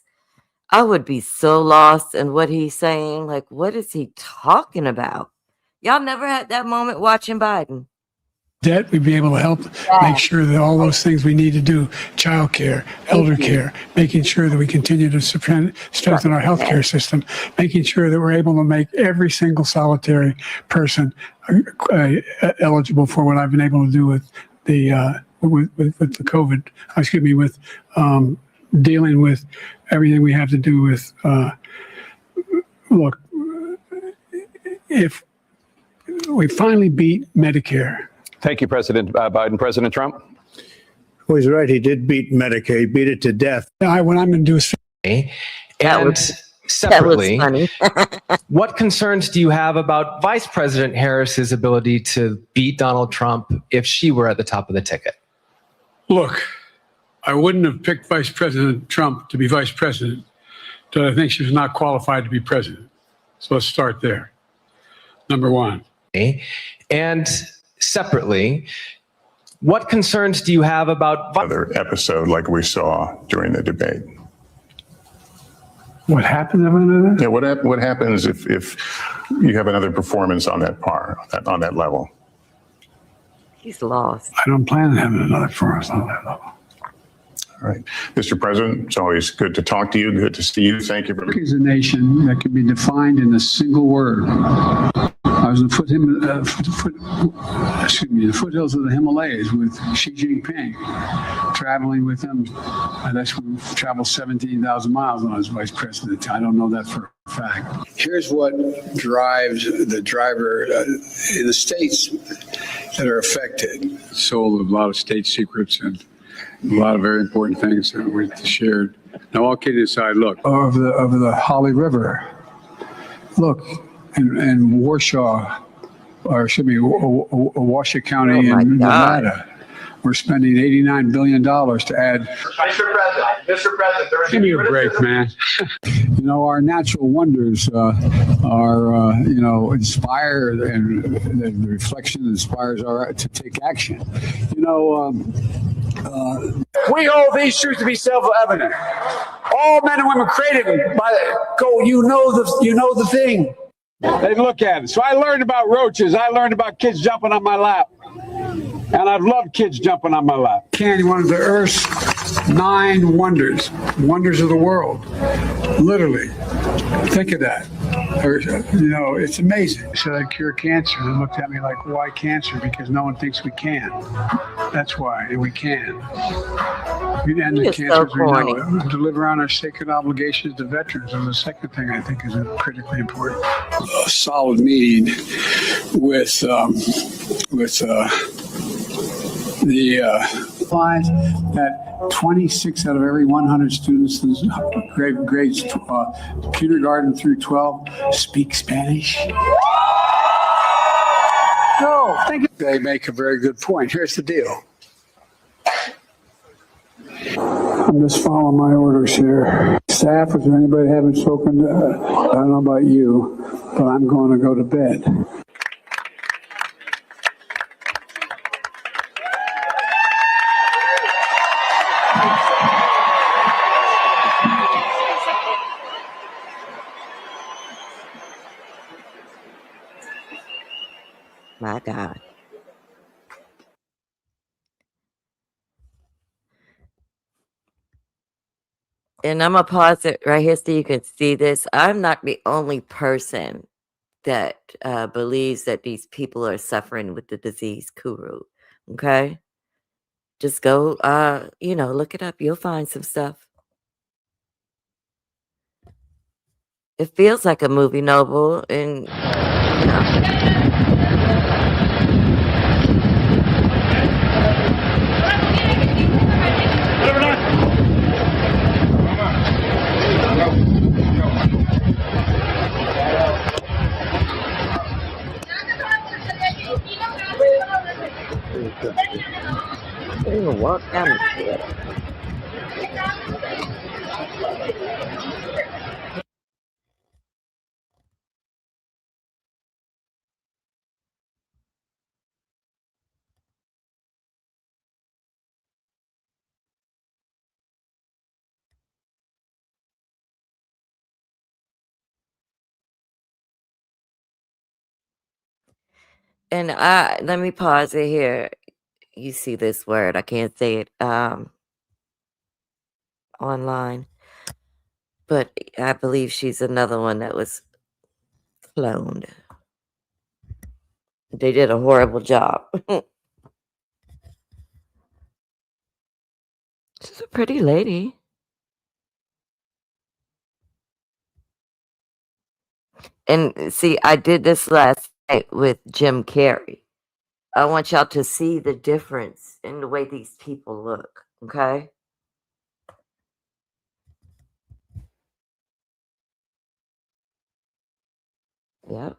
I would be so lost in what he's saying. Like, what is he talking about? Y'all never had that moment watching Biden? Debt, we'd be able to help make sure that all those things we need to do, child care, elder care, making sure that we continue to strengthen our healthcare system, making sure that we're able to make every single solitary person eligible for what I've been able to do with the with the COVID, with dealing with everything we have to do with, look, if we finally beat Medicare. Thank you, President Biden. President Trump? Well, he's right. He did beat Medicare. He beat it to death. What I'm going to do is... And separately, what concerns do you have about Vice President Harris's ability to beat Donald Trump if she were at the top of the ticket? Look, I wouldn't have picked Vice President Trump to be vice president, but I think she was not qualified to be president. So let's start there. Number one. And separately, what concerns do you have about another episode like we saw during the debate? What happens? Yeah, what happens if you have another performance on that on that level? He's lost. I don't plan on having another performance on that level. All right. Mr. President, it's always good to talk to you. Good to see you. Thank you. America is a nation that can be defined in a single word. I was in the foothills of the Himalayas with Xi Jinping, traveling with him. That's when we traveled 17,000 miles when I was vice president. I don't know that for a fact. Here's what drives the driver in the states that are affected. Sold a lot of state secrets and a lot of very important things that we shared. Now, all kidding aside, look, over the Holly River, look, in Washoe County in Nevada, we're spending $89 billion to add. Mr. President, give me a break, man. Our natural wonders inspire, and the reflection inspires us to take action. We hold these truths to be self-evident. All men and women created by you know the thing. They look at it. So I learned about roaches. I learned about kids jumping on my lap. And I've loved kids jumping on my lap. Candy, one of the Earth's 9 wonders of the world. Literally. Think of that. It's amazing. So I cure cancer. They looked at me like, why cancer? Because no one thinks we can. That's why, and we can. We end the cancer as we know it. Deliver on our sacred obligations to veterans. And the second thing I think is critically important. A solid meeting with the finds that 26 out of every 100 students in grades kindergarten through 12 speak Spanish. No, thank you. They make a very good point. Here's the deal. I'm just following my orders here. Staff, is there anybody haven't spoken to? I don't know about you, but I'm going to go to bed. My God. And I'm going to pause it right here so you can see this. I'm not the only person that believes that these people are suffering with the disease Kuru. Okay? Just go, look it up. You'll find some stuff. It feels like a movie, Noble, and And let me pause it here. You see this word, I can't say it online, but I believe she's another one that was cloned. They did a horrible job. She's a pretty lady. And see, I did this last night with Jim Carrey. I want y'all to see the difference in the way these people look, okay? Yep.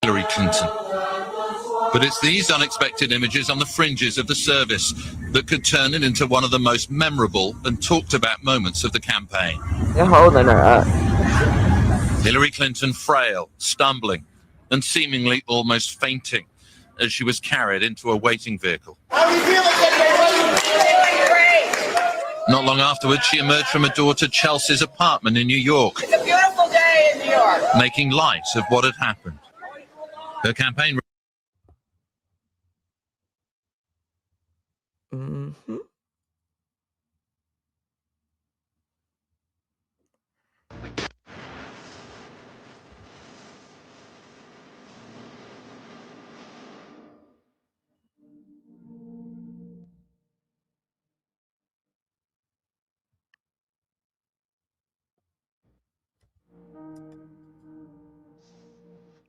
Hillary Clinton. But it's these unexpected images on the fringes of the service that could turn it into one of the most memorable and talked about moments of the campaign. They're holding her up. Hillary Clinton frail, stumbling, and seemingly almost fainting as she was carried into a waiting vehicle. How do you feel Not long afterwards, she emerged from her daughter Chelsea's apartment in New York, It's a beautiful day in New York. making light of what had happened. Her campaign Mm-hmm.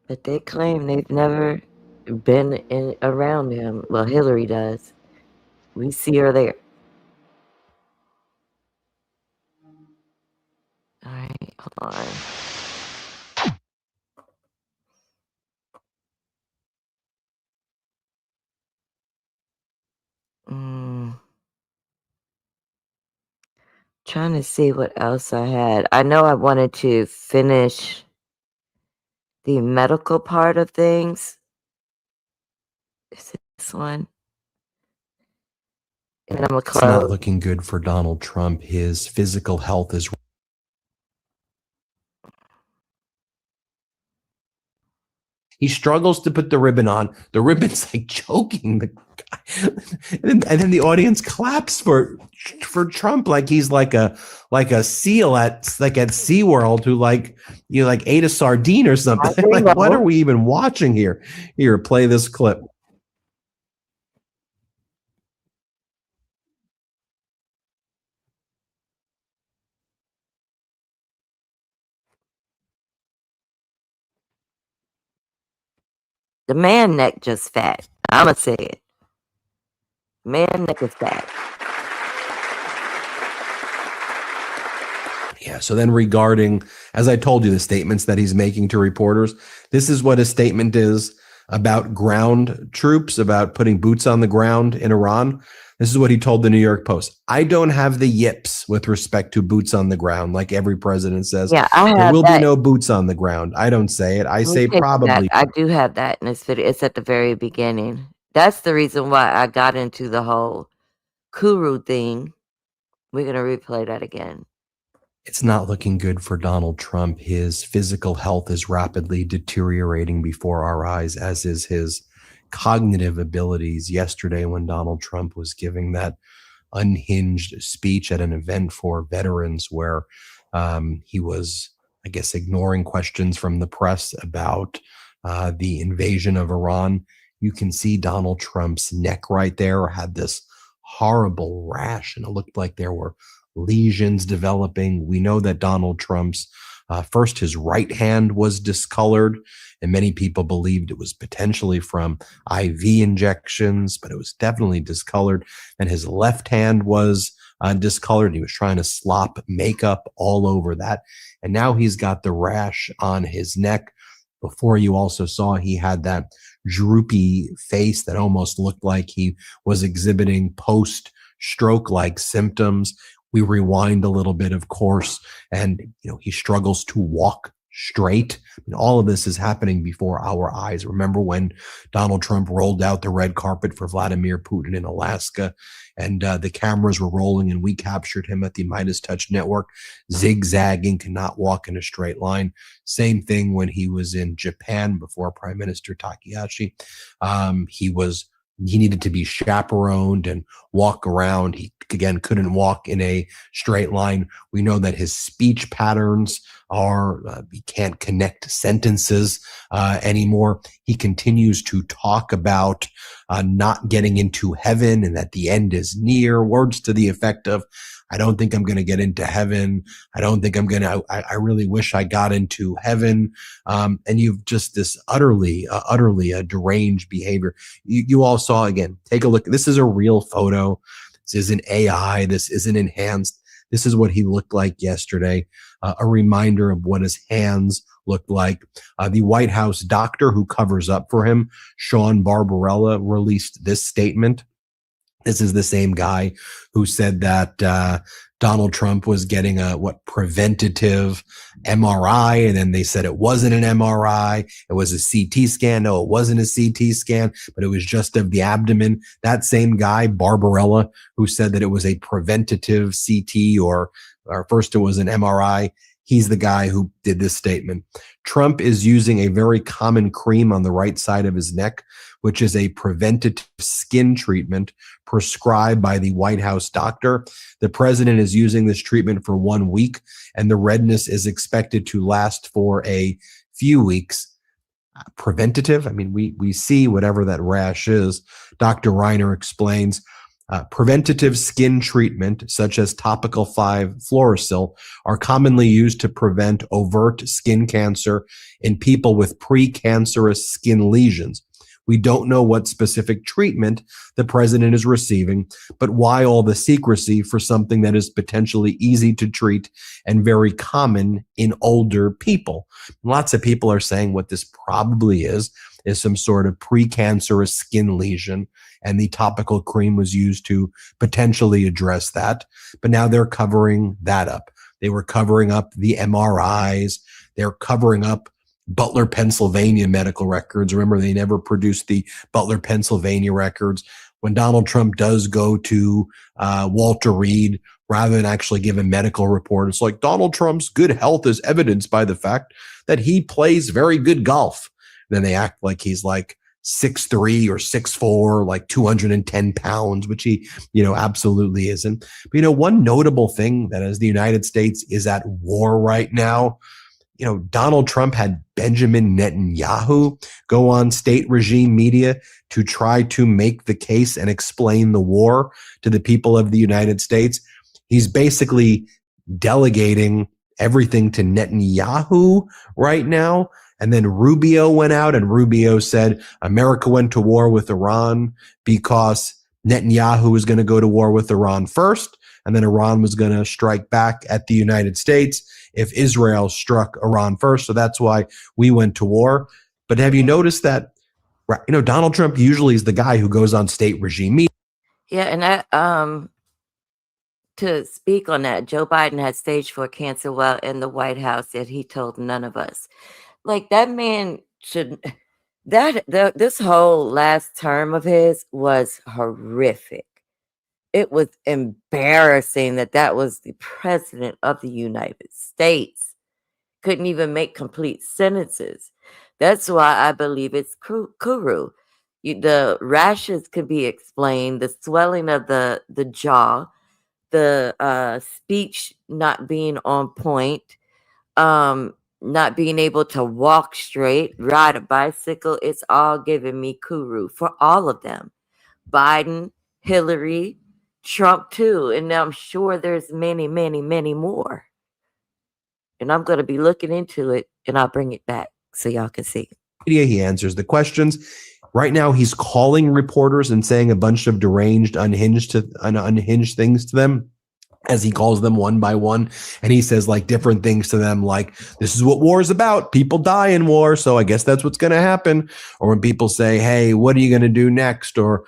But they claim they've never been around him. Well, Hillary does. We see her there. All right, hold on. Trying to see what else I had. I know I wanted to finish the medical part of things. Is it this one? And I'm gonna It's not close. looking good for Donald Trump. His physical health is. He struggles to put the ribbon on. The ribbon's like choking the guy, and then the audience claps for Trump like he's like a seal at SeaWorld who ate a sardine or something. Like, what are we even watching here? Here, play this clip. The man neck just fat. I'ma say it. Man neck is fat. Yeah. So then regarding, as I told you, the statements that he's making to reporters, this is what his statement is about ground troops, about putting boots on the ground in Iran. This is what he told the New York Post. I don't have the yips with respect to boots on the ground, like every president says. Yeah, I have there will that. be no boots on the ground. I don't say it. I say probably. I do have that in this video. It's at the very beginning. That's the reason why I got into the whole Kuru thing. We're going to replay that again. It's not looking good for Donald Trump. His physical health is rapidly deteriorating before our eyes, as is his cognitive abilities. Yesterday, when Donald Trump was giving that unhinged speech at an event for veterans where he was, I guess, ignoring questions from the press about the invasion of Iran, you can see Donald Trump's neck right there had this horrible rash, and it looked like there were lesions developing. We know that Donald Trump's first, his right hand was discolored, and many people believed it was potentially from IV injections, but it was definitely discolored. And his left hand was discolored. He was trying to slop makeup all over that. And now he's got the rash on his neck. Before, you also saw he had that droopy face that almost looked like he was exhibiting post-stroke-like symptoms. We rewind a little bit, of course, and he struggles to walk straight. And all of this is happening before our eyes. Remember when Donald Trump rolled out the red carpet for Vladimir Putin in Alaska, and the cameras were rolling, and we captured him at the Midas Touch Network, zigzagging, cannot walk in a straight line. Same thing when he was in Japan before Prime Minister Takahashi. He needed to be chaperoned and walk around. He, again, couldn't walk in a straight line. We know that his speech patterns are, he can't connect sentences anymore. He continues to talk about not getting into heaven and that the end is near, words to the effect of, I don't think I'm going to get into heaven. I don't think I'm going to, I really wish I got into heaven. And you've just this utterly deranged behavior. You all saw, again, take a look. This is a real photo. This isn't AI. This isn't enhanced. This is what he looked like yesterday. A reminder of what his hands looked like. The White House doctor who covers up for him, Sean Barbarella, released this statement. This is the same guy who said that Donald Trump was getting a preventative MRI, and then they said it wasn't an MRI, it was a CT scan. No, it wasn't a CT scan, but it was just of the abdomen. That same guy, Barbarella, who said that it was a preventative CT or first it was an MRI. He's the guy who did this statement. Trump is using a very common cream on the right side of his neck, which is a preventative skin treatment prescribed by the White House doctor. The president is using this treatment for 1 week, and the redness is expected to last for a few weeks. Preventative? I mean, we see whatever that rash is. Dr. Reiner explains, preventative skin treatment, such as topical 5-fluorosil, are commonly used to prevent overt skin cancer in people with precancerous skin lesions. We don't know what specific treatment the president is receiving, but why all the secrecy for something that is potentially easy to treat and very common in older people? Lots of people are saying what this probably is some sort of precancerous skin lesion, and the topical cream was used to potentially address that. But now they're covering that up. They were covering up the MRIs. They're covering up Butler, Pennsylvania medical records. Remember, they never produced the Butler, Pennsylvania records. When Donald Trump does go to Walter Reed, rather than actually give a medical report, it's like Donald Trump's good health is evidenced by the fact that he plays very good golf. Then they act like he's like 6'3" or 6'4", like 210 pounds, which he, absolutely isn't. But, one notable thing that as the United States is at war right now, Donald Trump had Benjamin Netanyahu go on state regime media to try to make the case and explain the war to the people of the United States. He's basically delegating everything to Netanyahu right now. And then Rubio went out and Rubio said America went to war with Iran because Netanyahu was going to go to war with Iran first, and then Iran was going to strike back at the United States if Israel struck Iran first. So that's why we went to war. But have you noticed that, Donald Trump usually is the guy who goes on state regime meetings? Yeah, and that, to speak on that, Joe Biden had stage 4 cancer while in the White House, that he told none of us. Like, that man should, this whole last term of his was horrific. It was embarrassing that was the president of the United States. Couldn't even make complete sentences. That's why I believe it's Kuru. The rashes can be explained, the swelling of the jaw, the speech not being on point, not being able to walk straight, ride a bicycle. It's all giving me Kuru for all of them. Biden, Hillary, Trump too. And I'm sure there's many, many, many more. And I'm going to be looking into it, and I'll bring it back so y'all can see. He answers the questions. Right now, he's calling reporters and saying a bunch of deranged, unhinged things to them, as he calls them one by one. And he says like different things to them, like, this is what war is about. People die in war, so I guess that's what's going to happen. Or when people say, hey, what are you going to do next? Or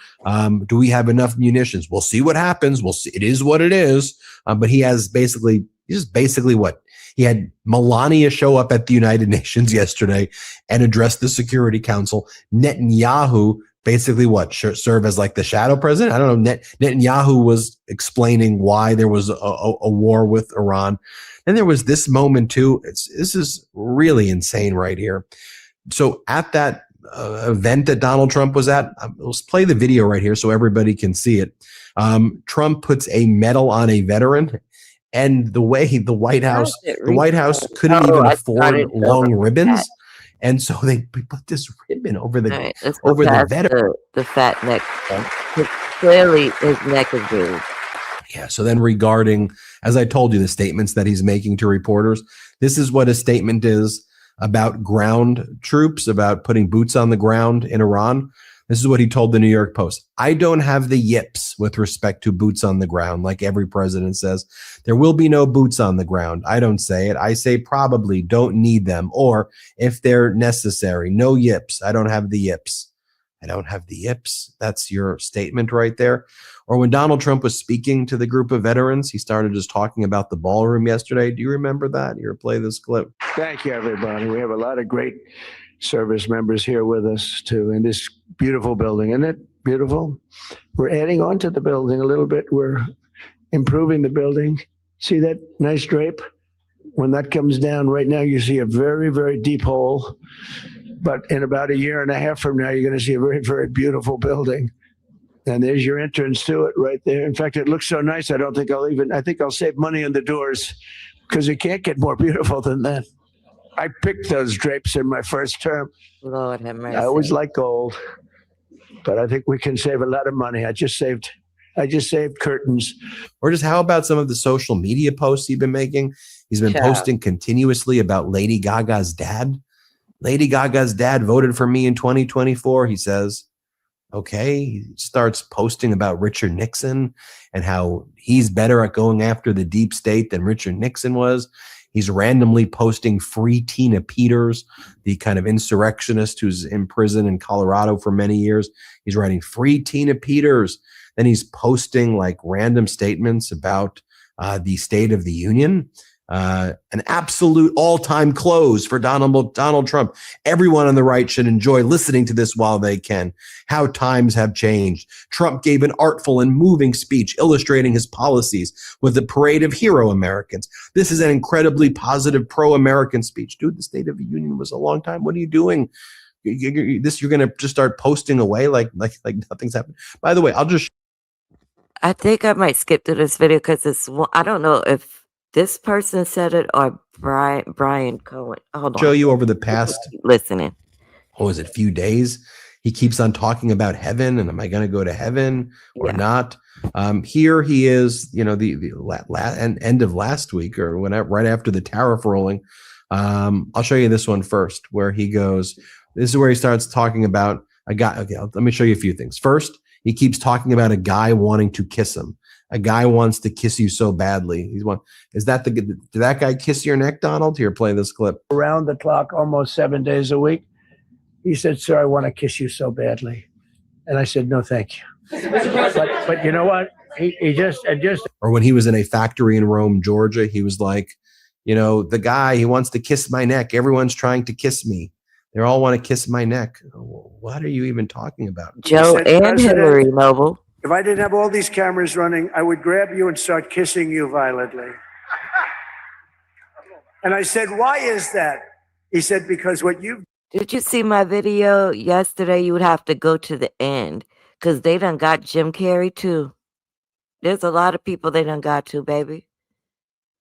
do we have enough munitions? We'll see what happens. We'll see. It is what it is. But he's basically what? He had Melania show up at the United Nations yesterday and address the Security Council. Netanyahu basically serve as like the shadow president? I don't know. Netanyahu was explaining why there was a war with Iran. And there was this moment too. This is really insane right here. So at that event that Donald Trump was at, let's play the video right here so everybody can see it. Trump puts a medal on a veteran, and the way the White House couldn't even afford long ribbons. And so they put this ribbon over the veteran. The fat neck. Clearly, his neck is big. Yeah. So then, regarding, as I told you, the statements that he's making to reporters, this is what his statement is about ground troops, about putting boots on the ground in Iran. This is what he told the New York Post. I don't have the yips with respect to boots on the ground, like every president says. There will be no boots on the ground. I don't say it. I say probably don't need them, or if they're necessary, no yips. I don't have the yips. I don't have the yips. That's your statement right there. Or when Donald Trump was speaking to the group of veterans, he started just talking about the ballroom yesterday. Do you remember that? Here, play this clip. Thank you, everybody. We have a lot of great service members here with us too in this beautiful building. Isn't it beautiful? We're adding on to the building a little bit. We're improving the building. See that nice drape? When that comes down right now, you see a very, very deep hole. But in about a year and a half from now, you're going to see a very, very beautiful building. And there's your entrance to it right there. In fact, it looks so nice, I think I'll save money on the doors because it can't get more beautiful than that. I picked those drapes in my first term. Lord have mercy. I always like gold, but I think we can save a lot of money. I just saved curtains. Or just how about some of the social media posts he's been making? He's been posting continuously about Lady Gaga's dad. Lady Gaga's dad voted for me in 2024, he says. Okay, he starts posting about Richard Nixon and how he's better at going after the deep state than Richard Nixon was. He's randomly posting free Tina Peters, the kind of insurrectionist who's in prison in Colorado for many years. He's writing free Tina Peters. Then he's posting like random statements about the State of the Union. An absolute all-time close for Donald Trump. Everyone on the right should enjoy listening to this while they can. How times have changed. Trump gave an artful and moving speech illustrating his policies with a parade of hero Americans. This is an incredibly positive pro-American speech. Dude, the State of the Union was a long time. What are you doing? You're going to just start posting away like nothing's happened. By the way, I think I might skip through this video because I don't know if this person said it or Brian Cohen. Hold on. Show you over the past listening. What was it? Few days. He keeps on talking about heaven and am I going to go to heaven or not? Here he is, the end of last week or whenever, right after the tariff ruling. I'll show you this one first, where he goes. This is where he starts talking about a guy. Okay, let me show you a few things. First, he keeps talking about a guy wanting to kiss him. A guy wants to kiss you so badly. Did that guy kiss your neck, Donald? Here, play this clip. Around the clock, almost 7 days a week. He said, "Sir, I want to kiss you so badly." And I said, "No, thank you." but you know what? He just. Or when he was in a factory in Rome, Georgia, he was like, the guy, he wants to kiss my neck. Everyone's trying to kiss me. They all want to kiss my neck. What are you even talking about? Joe and Hillary Noble. If I didn't have all these cameras running, I would grab you and start kissing you violently. And I said, "Why is that?" He said, "Because what you..." Did you see my video yesterday? You would have to go to the end because they done got Jim Carrey too. There's a lot of people they done got to, baby.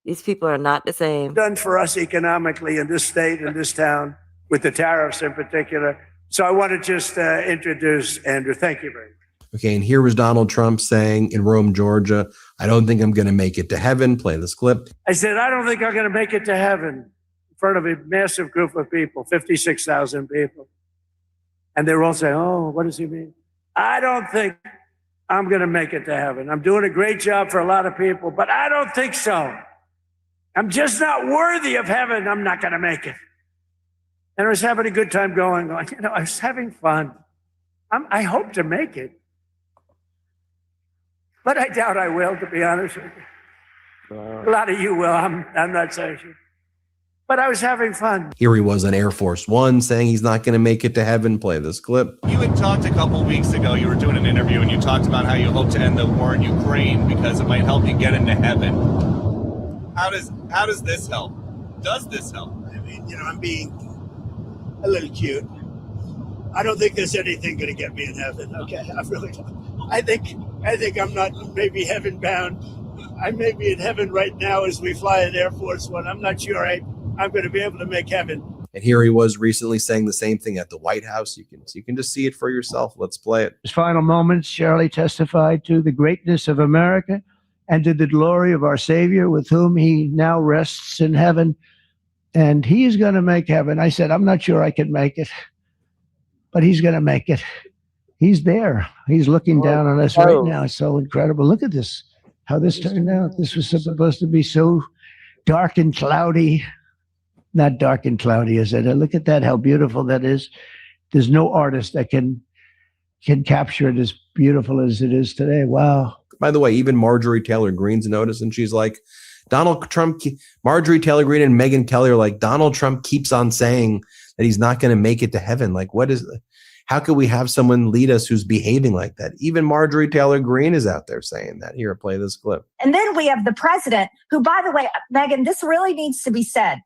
These people are not the same. Done for us economically in this state, in this town, with the tariffs in particular. So I want to just introduce Andrew. Thank you very much. Okay, and here was Donald Trump saying in Rome, Georgia, "I don't think I'm going to make it to heaven." Play this clip. I said, "I don't think I'm going to make it to heaven," in front of a massive group of people, 56,000 people. And they were all saying, "Oh, what does he mean?" I don't think I'm going to make it to heaven. I'm doing a great job for a lot of people, but I don't think so. I'm just not worthy of heaven. I'm not going to make it. And I was having a good time going, I was having fun. I hope to make it. But I doubt I will, to be honest with you. A lot of you will. I'm not so sure. but I was having fun. Here he was on Air Force One saying he's not going to make it to heaven. Play this clip. You had talked a couple weeks ago, you were doing an interview, and you talked about how you hope to end the war in Ukraine because it might help you get into heaven. How does this help? Does this help? I mean, I'm being a little cute. I don't think there's anything going to get me in heaven. Okay, I really don't. I think I'm not maybe heaven bound. I may be in heaven right now as we fly at Air Force One. I'm not sure I'm going to be able to make heaven. And here he was recently saying the same thing at the White House. You can just see it for yourself. Let's play it. His final moments, Charlie testified to the greatness of America and to the glory of our Savior, with whom he now rests in heaven. And he is going to make heaven. I said, I'm not sure I can make it, but he's going to make it. He's there. He's looking down on us right now. It's so incredible. Look at this, how this turned out. This was supposed to be so dark and cloudy. Not dark and cloudy, is it? Look at that, how beautiful that is. There's no artist that can capture it as beautiful as it is today. Wow. By the way, even Marjorie Taylor Greene's noticed, and she's like, Marjorie Taylor Greene and Megyn Kelly are like, Donald Trump keeps on saying that he's not going to make it to heaven. Like, how could we have someone lead us who's behaving like that? Even Marjorie Taylor Greene is out there saying that. Here, play this clip. And then we have the president, who, by the way, Megyn, this really needs to be said.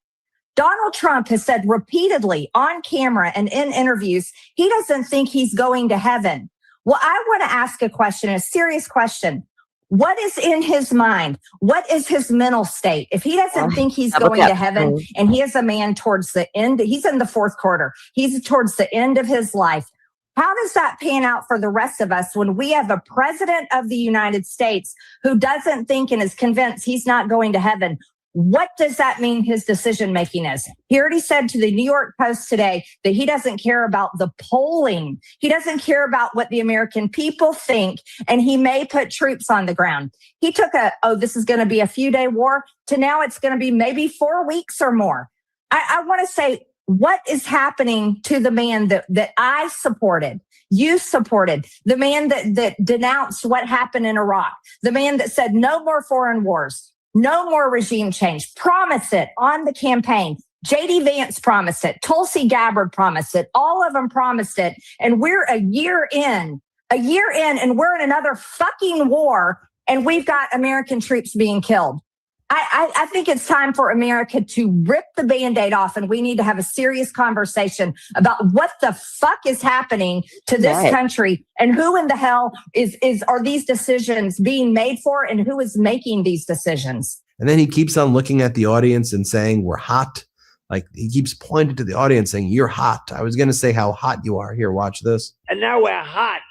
Donald Trump has said repeatedly on camera and in interviews, he doesn't think he's going to heaven. Well, I want to ask a question, a serious question. What is in his mind? What is his mental state? If he doesn't think he's going to heaven, and he is a man towards the end, he's in the fourth quarter, he's towards the end of his life. How does that pan out for the rest of us when we have a president of the United States who doesn't think and is convinced he's not going to heaven? What does that mean his decision making is? He already said to the New York Post today that he doesn't care about the polling. He doesn't care about what the American people think, and he may put troops on the ground. He took this is going to be a few-day war, to now it's going to be maybe 4 weeks or more. I want to say, what is happening to the man that I supported? You supported, the man that denounced what happened in Iraq, the man that said no more foreign wars, no more regime change, promise it on the campaign. J.D. Vance promised it. Tulsi Gabbard promised it. All of them promised it. And we're a year in, and we're in another fucking war, and we've got American troops being killed. I think it's time for America to rip the Band-Aid off, and we need to have a serious conversation about what the fuck is happening to this country, and who in the hell are these decisions being made for, and who is making these decisions. And then he keeps on looking at the audience and saying, we're hot. Like, he keeps pointing to the audience saying, you're hot. I was going to say how hot you are. Here, watch this. And now we're hot.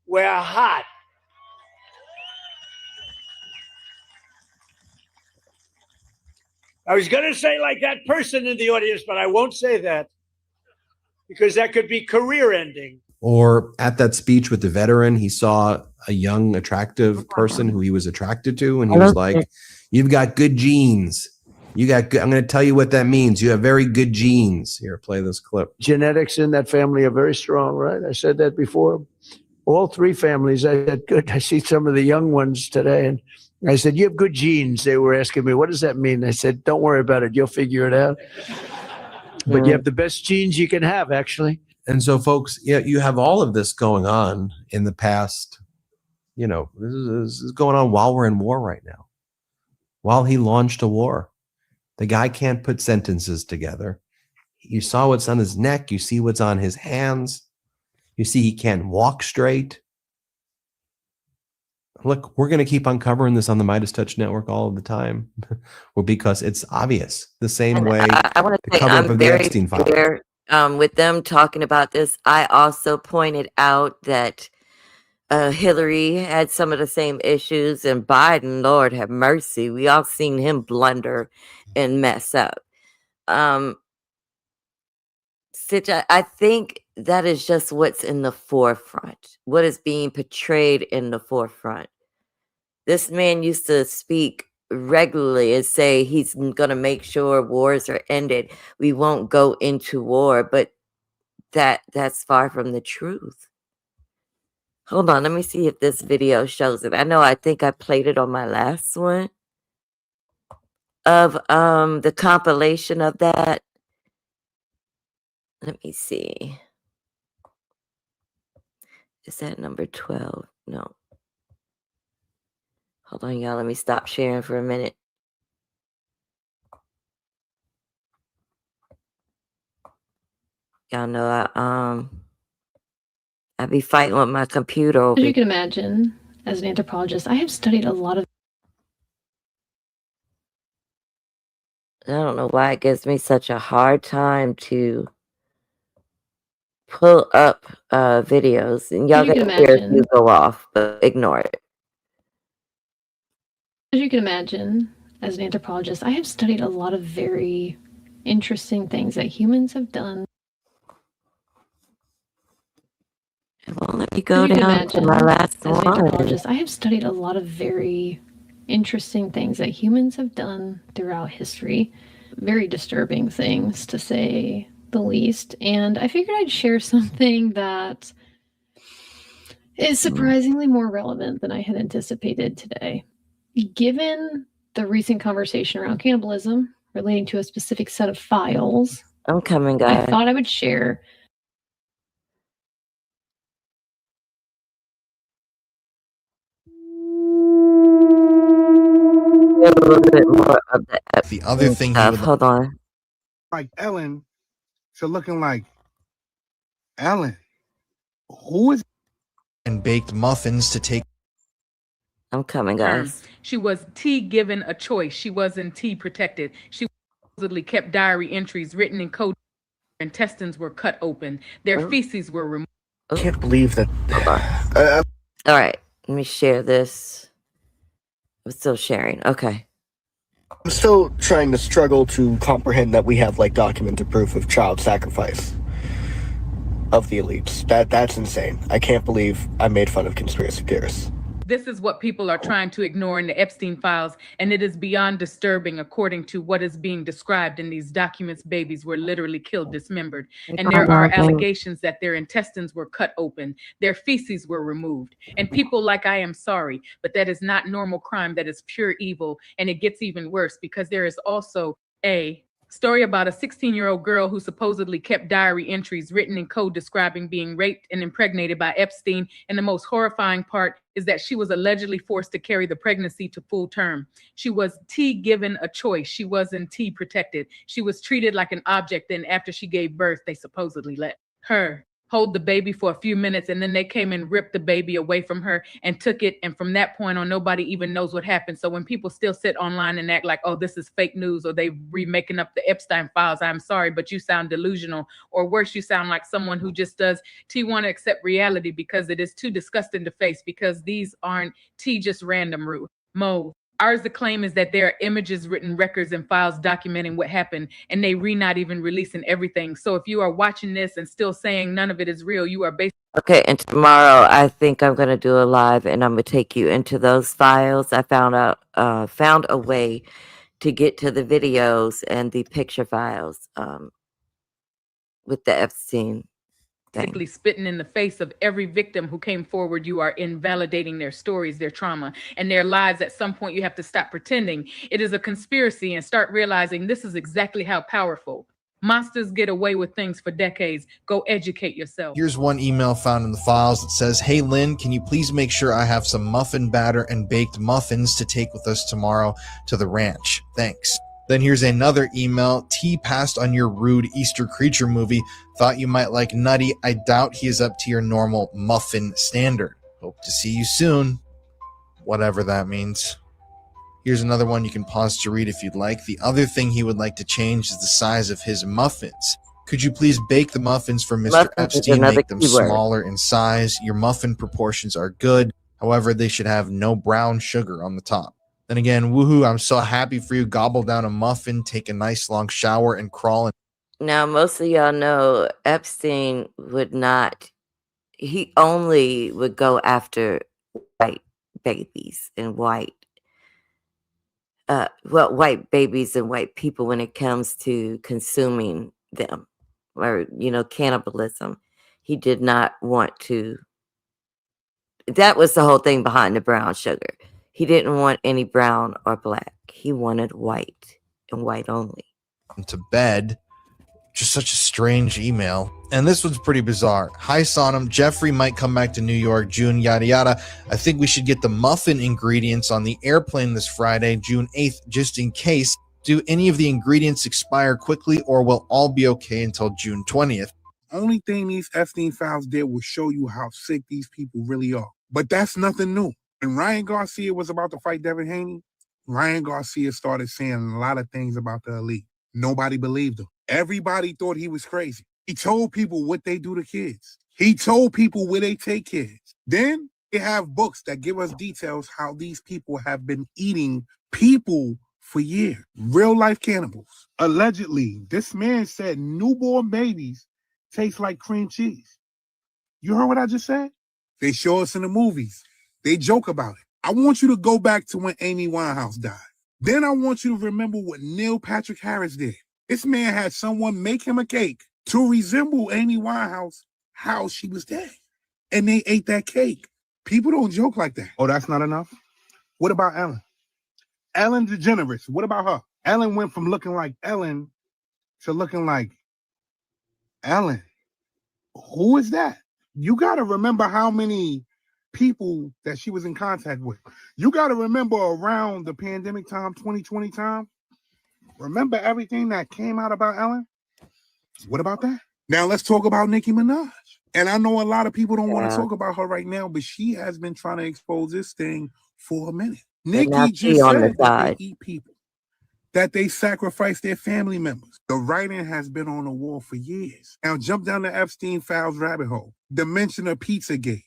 We're hot. I was going to say like that person in the audience, but I won't say that because that could be career ending. Or at that speech with the veteran, he saw a young, attractive person who he was attracted to. And he was like, you've got good genes. I'm going to tell you what that means. You have very good genes. Here, play this clip. Genetics in that family are very strong, right? I said that before. All three families, I said, good. I see some of the young ones today, and I said, you have good genes. They were asking me, what does that mean? I said, don't worry about it. You'll figure it out. But you have the best genes you can have, actually. And so, folks, you have all of this going on in the past. This is going on while we're in war right now. While he launched a war. The guy can't put sentences together. You saw what's on his neck. You see what's on his hands. You see he can't walk straight. Look, we're going to keep uncovering this on the Midas Touch Network all of the time. Well, because it's obvious. The same way I want to say I'm very clear with them talking about this. I also pointed out that Hillary had some of the same issues, and Biden, Lord have mercy, we all seen him blunder and mess up. I think that is just what's in the forefront, what is being portrayed in the forefront. This man used to speak regularly and say he's going to make sure wars are ended. We won't go into war, but that's far from the truth. Hold on, let me see if this video shows it. I think I played it on my last one. of the compilation of that. Let me see. Is that number 12? No. Hold on, y'all. Let me stop sharing for a minute. Y'all know I be fighting with my computer over As you can imagine, as an anthropologist, I have studied a lot of. I don't know why it gives me such a hard time to pull up videos, and y'all You can can hear if you imagine. go off, but ignore it. As you can imagine, as an anthropologist, I have studied a lot of very interesting things that humans have done. It won't let me As go you can down to my imagine, last as an one. anthropologist, I have studied a lot of very interesting things that humans have done throughout history. Very disturbing things, to say the least. And I figured I'd share something that is surprisingly more relevant than I had anticipated today. Given the recent conversation around cannibalism relating to a specific set of files, I'm coming, I guys. thought I would share. A little bit more of The other thing he stuff. would Hold on. Like Ellen, so looking like Ellen. Who is and baked muffins to take. I'm coming, term. guys. She was T given a choice. She wasn't T protected. She supposedly kept diary entries written in code. Their intestines were cut open. Their feces were removed. I can't believe that. All right, let me share this. I'm still sharing. Okay. I'm still trying to struggle to comprehend that we have like documented proof of child sacrifice of the elites. That's insane. I can't believe I made fun of conspiracy theorists. This is what people are trying to ignore in the Epstein files, and it is beyond disturbing according to what is being described in these documents. Babies were literally killed, dismembered, and there are allegations that their intestines were cut open, their feces were removed, and people like I am sorry, but that is not normal crime. That is pure evil, and it gets even worse because there is also a story about a 16-year-old girl who supposedly kept diary entries written in code describing being raped and impregnated by Epstein. And the most horrifying part is that she was allegedly forced to carry the pregnancy to full term. She was T given a choice. She wasn't T protected. She was treated like an object. And after she gave birth, they supposedly let her hold the baby for a few minutes, and then they came and ripped the baby away from her and took it. And from that point on, nobody even knows what happened. So when people still sit online and act like, oh, this is fake news, or they remaking up the Epstein files, I'm sorry, but you sound delusional, or worse, you sound like someone who just does T want to accept reality because it is too disgusting to face, because these aren't T just random mo. Ours, the claim is that there are images, written records, and files documenting what happened, and they not even releasing everything. So if you are watching this and still saying none of it is real, you are basically Okay, and tomorrow I think I'm gonna do a live, and I'm gonna take you into those files. I found a way to get to the videos and the picture files with the Epstein thing. spitting in the face of every victim who came forward. You are invalidating their stories, their trauma, and their lives. At some point, you have to stop pretending it is a conspiracy and start realizing this is exactly how powerful monsters get away with things for decades. Go educate yourself. Here's one email found in the files that says, "Hey Lynn, can you please make sure I have some muffin batter and baked muffins to take with us tomorrow to the ranch? Thanks." Then here's another email. "T passed on your rude Easter creature movie. Thought you might like Nutty. I doubt he is up to your normal muffin standard. Hope to see you soon." Whatever that means. Here's another one you can pause to read if you'd like. "The other thing he would like to change is the size of his muffins. Could you please bake the muffins for Mr. Muffins is Epstein, another make them keyword. smaller in size? Your muffin proportions are good. However, they should have no brown sugar on the top." Then again, woohoo, I'm so happy for you. Gobble down a muffin, take a nice long shower, and crawl in. Now, most of y'all know Epstein would not, he only would go after white babies and white babies and white people when it comes to consuming them, or cannibalism. He did not want to. That was the whole thing behind the brown sugar. He didn't want any brown or black. He wanted white and white only. To bed. Just such a strange email. And this one's pretty bizarre. Hi, Sonam. Jeffrey might come back to New York, June, yada, yada. I think we should get the muffin ingredients on the airplane this Friday, June 8th, just in case. Do any of the ingredients expire quickly or will all be okay until June 20th? Only thing these Epstein files did was show you how sick these people really are. But that's nothing new. When Ryan Garcia was about to fight Devin Haney, Ryan Garcia started saying a lot of things about the elite. Nobody believed him. Everybody thought he was crazy. He told people what they do to kids. He told people where they take kids. Then they have books that give us details how these people have been eating people for years. Real life cannibals. Allegedly, this man said newborn babies taste like cream cheese. You heard what I just said? They show us in the movies. They joke about it. I want you to go back to when Amy Winehouse died. Then I want you to remember what Neil Patrick Harris did. This man had someone make him a cake to resemble Amy Winehouse how she was dead. And they ate that cake. People don't joke like that. Oh, that's not enough? What about Ellen? Ellen DeGeneres, what about her? Ellen went from looking like Ellen to looking like Ellen. Who is that? You got to remember how many people that she was in contact with. You got to remember around the pandemic time, 2020 time. Remember everything that came out about Ellen? What about that? Now let's talk about Nicki Minaj. And I know a lot of people don't want to talk about her right now, but she has been trying to expose this thing for a minute. Nicki just said that they eat people, that they sacrifice their family members. The writing has been on the wall for years. Now jump down the Epstein files rabbit hole. The mention of Pizzagate.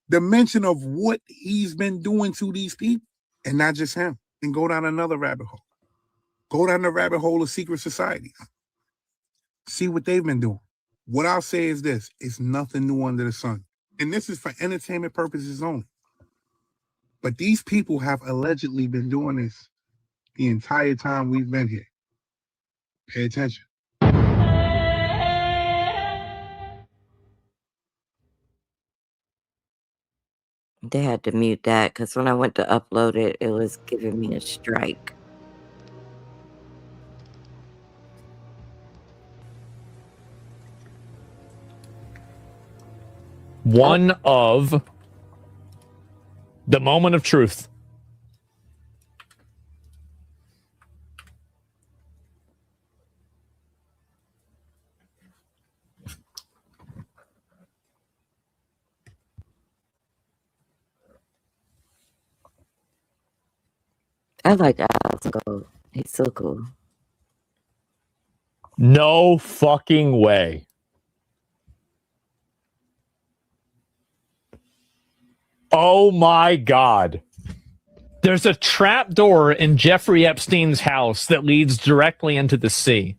The mention of what he's been doing to these people, and not just him. And go down another rabbit hole. Go down the rabbit hole of secret societies. See what they've been doing. What I'll say is this, it's nothing new under the sun. And this is for entertainment purposes only. But these people have allegedly been doing this the entire time we've been here. Pay attention. They had to mute that because when I went to upload it, it was giving me a strike. One of the moment of truth. I like Alex Gold. He's so cool. No fucking way. Oh my God. There's a trap door in Jeffrey Epstein's house that leads directly into the sea.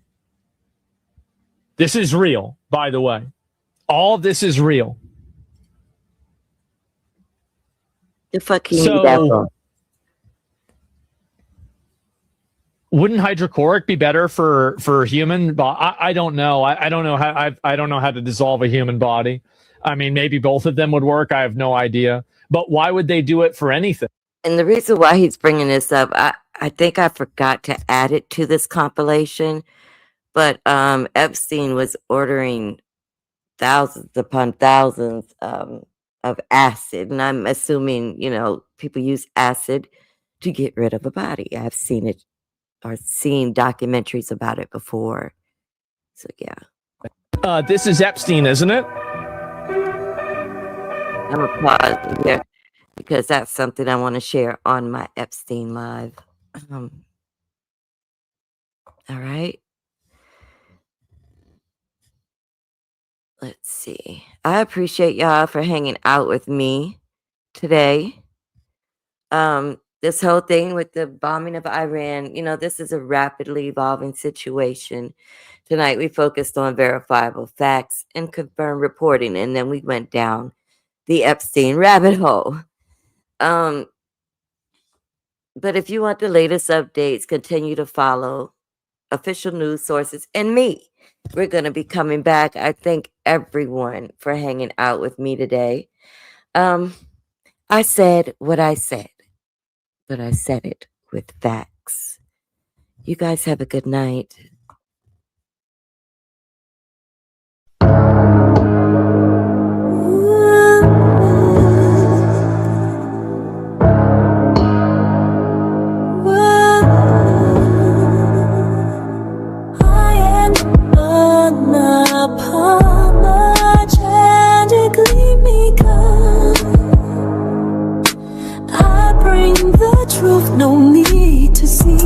This is real, by the way. All of this is real. The fuck he need that for? Wouldn't hydrochloric be better for human? I don't know. I don't know how. I don't know how to dissolve a human body. I mean, maybe both of them would work. I have no idea. But why would they do it for anything? And the reason why he's bringing this up, I think I forgot to add it to this compilation. But Epstein was ordering thousands upon thousands of acid, and I'm assuming people use acid to get rid of a body. I've seen it. Or seen documentaries about it before. So, yeah. This is Epstein, isn't it? I'm going to pause here because that's something I want to share on my Epstein Live. All right. Let's see. I appreciate y'all for hanging out with me today. This whole thing with the bombing of Iran, this is a rapidly evolving situation. Tonight, we focused on verifiable facts and confirmed reporting, and then we went down the Epstein rabbit hole. But if you want the latest updates, continue to follow official news sources and me. We're going to be coming back. I thank everyone for hanging out with me today. I said what I said. But I said it with facts. folks. You guys have a good night. Truth, no need to see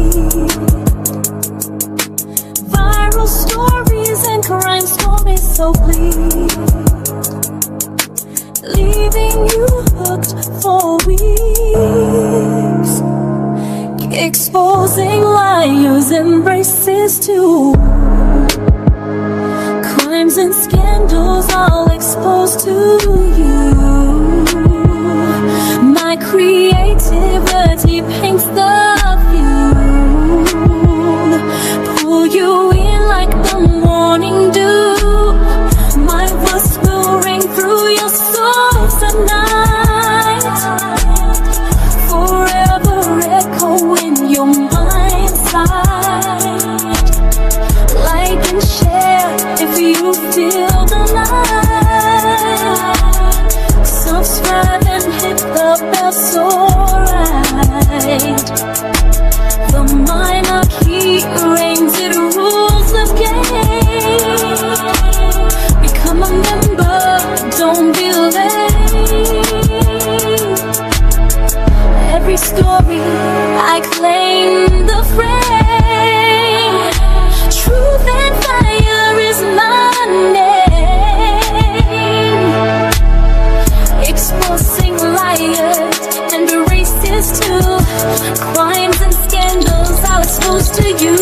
viral stories and crime stories so bleak, leaving you hooked for weeks, exposing liars and racists too. Crimes and scandals all exposed to you. My creativity paints the view, pull you in like the morning dew. My voice will ring through your soul tonight, forever echo in your mind's sight. Like and share if you feel the light. Subscribe and hit the bell so right. The monarchy reigns, it rules the game. Become a member, don't be late. Every story I claim the frame. Truth and fire is my name. Exposing liars and racists too. Crimes and scandals I'll expose to you.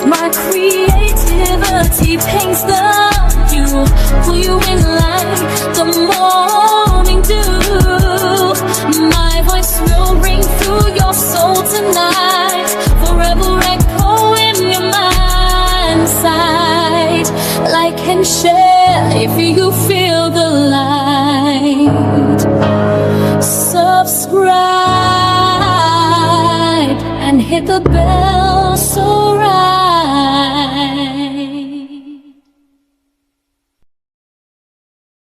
My creativity paints the view, pull you in like the morning dew. My voice will ring through your soul tonight, forever echo in your mind's sight. Like and share if you feel the light. Subscribe and hit the bell so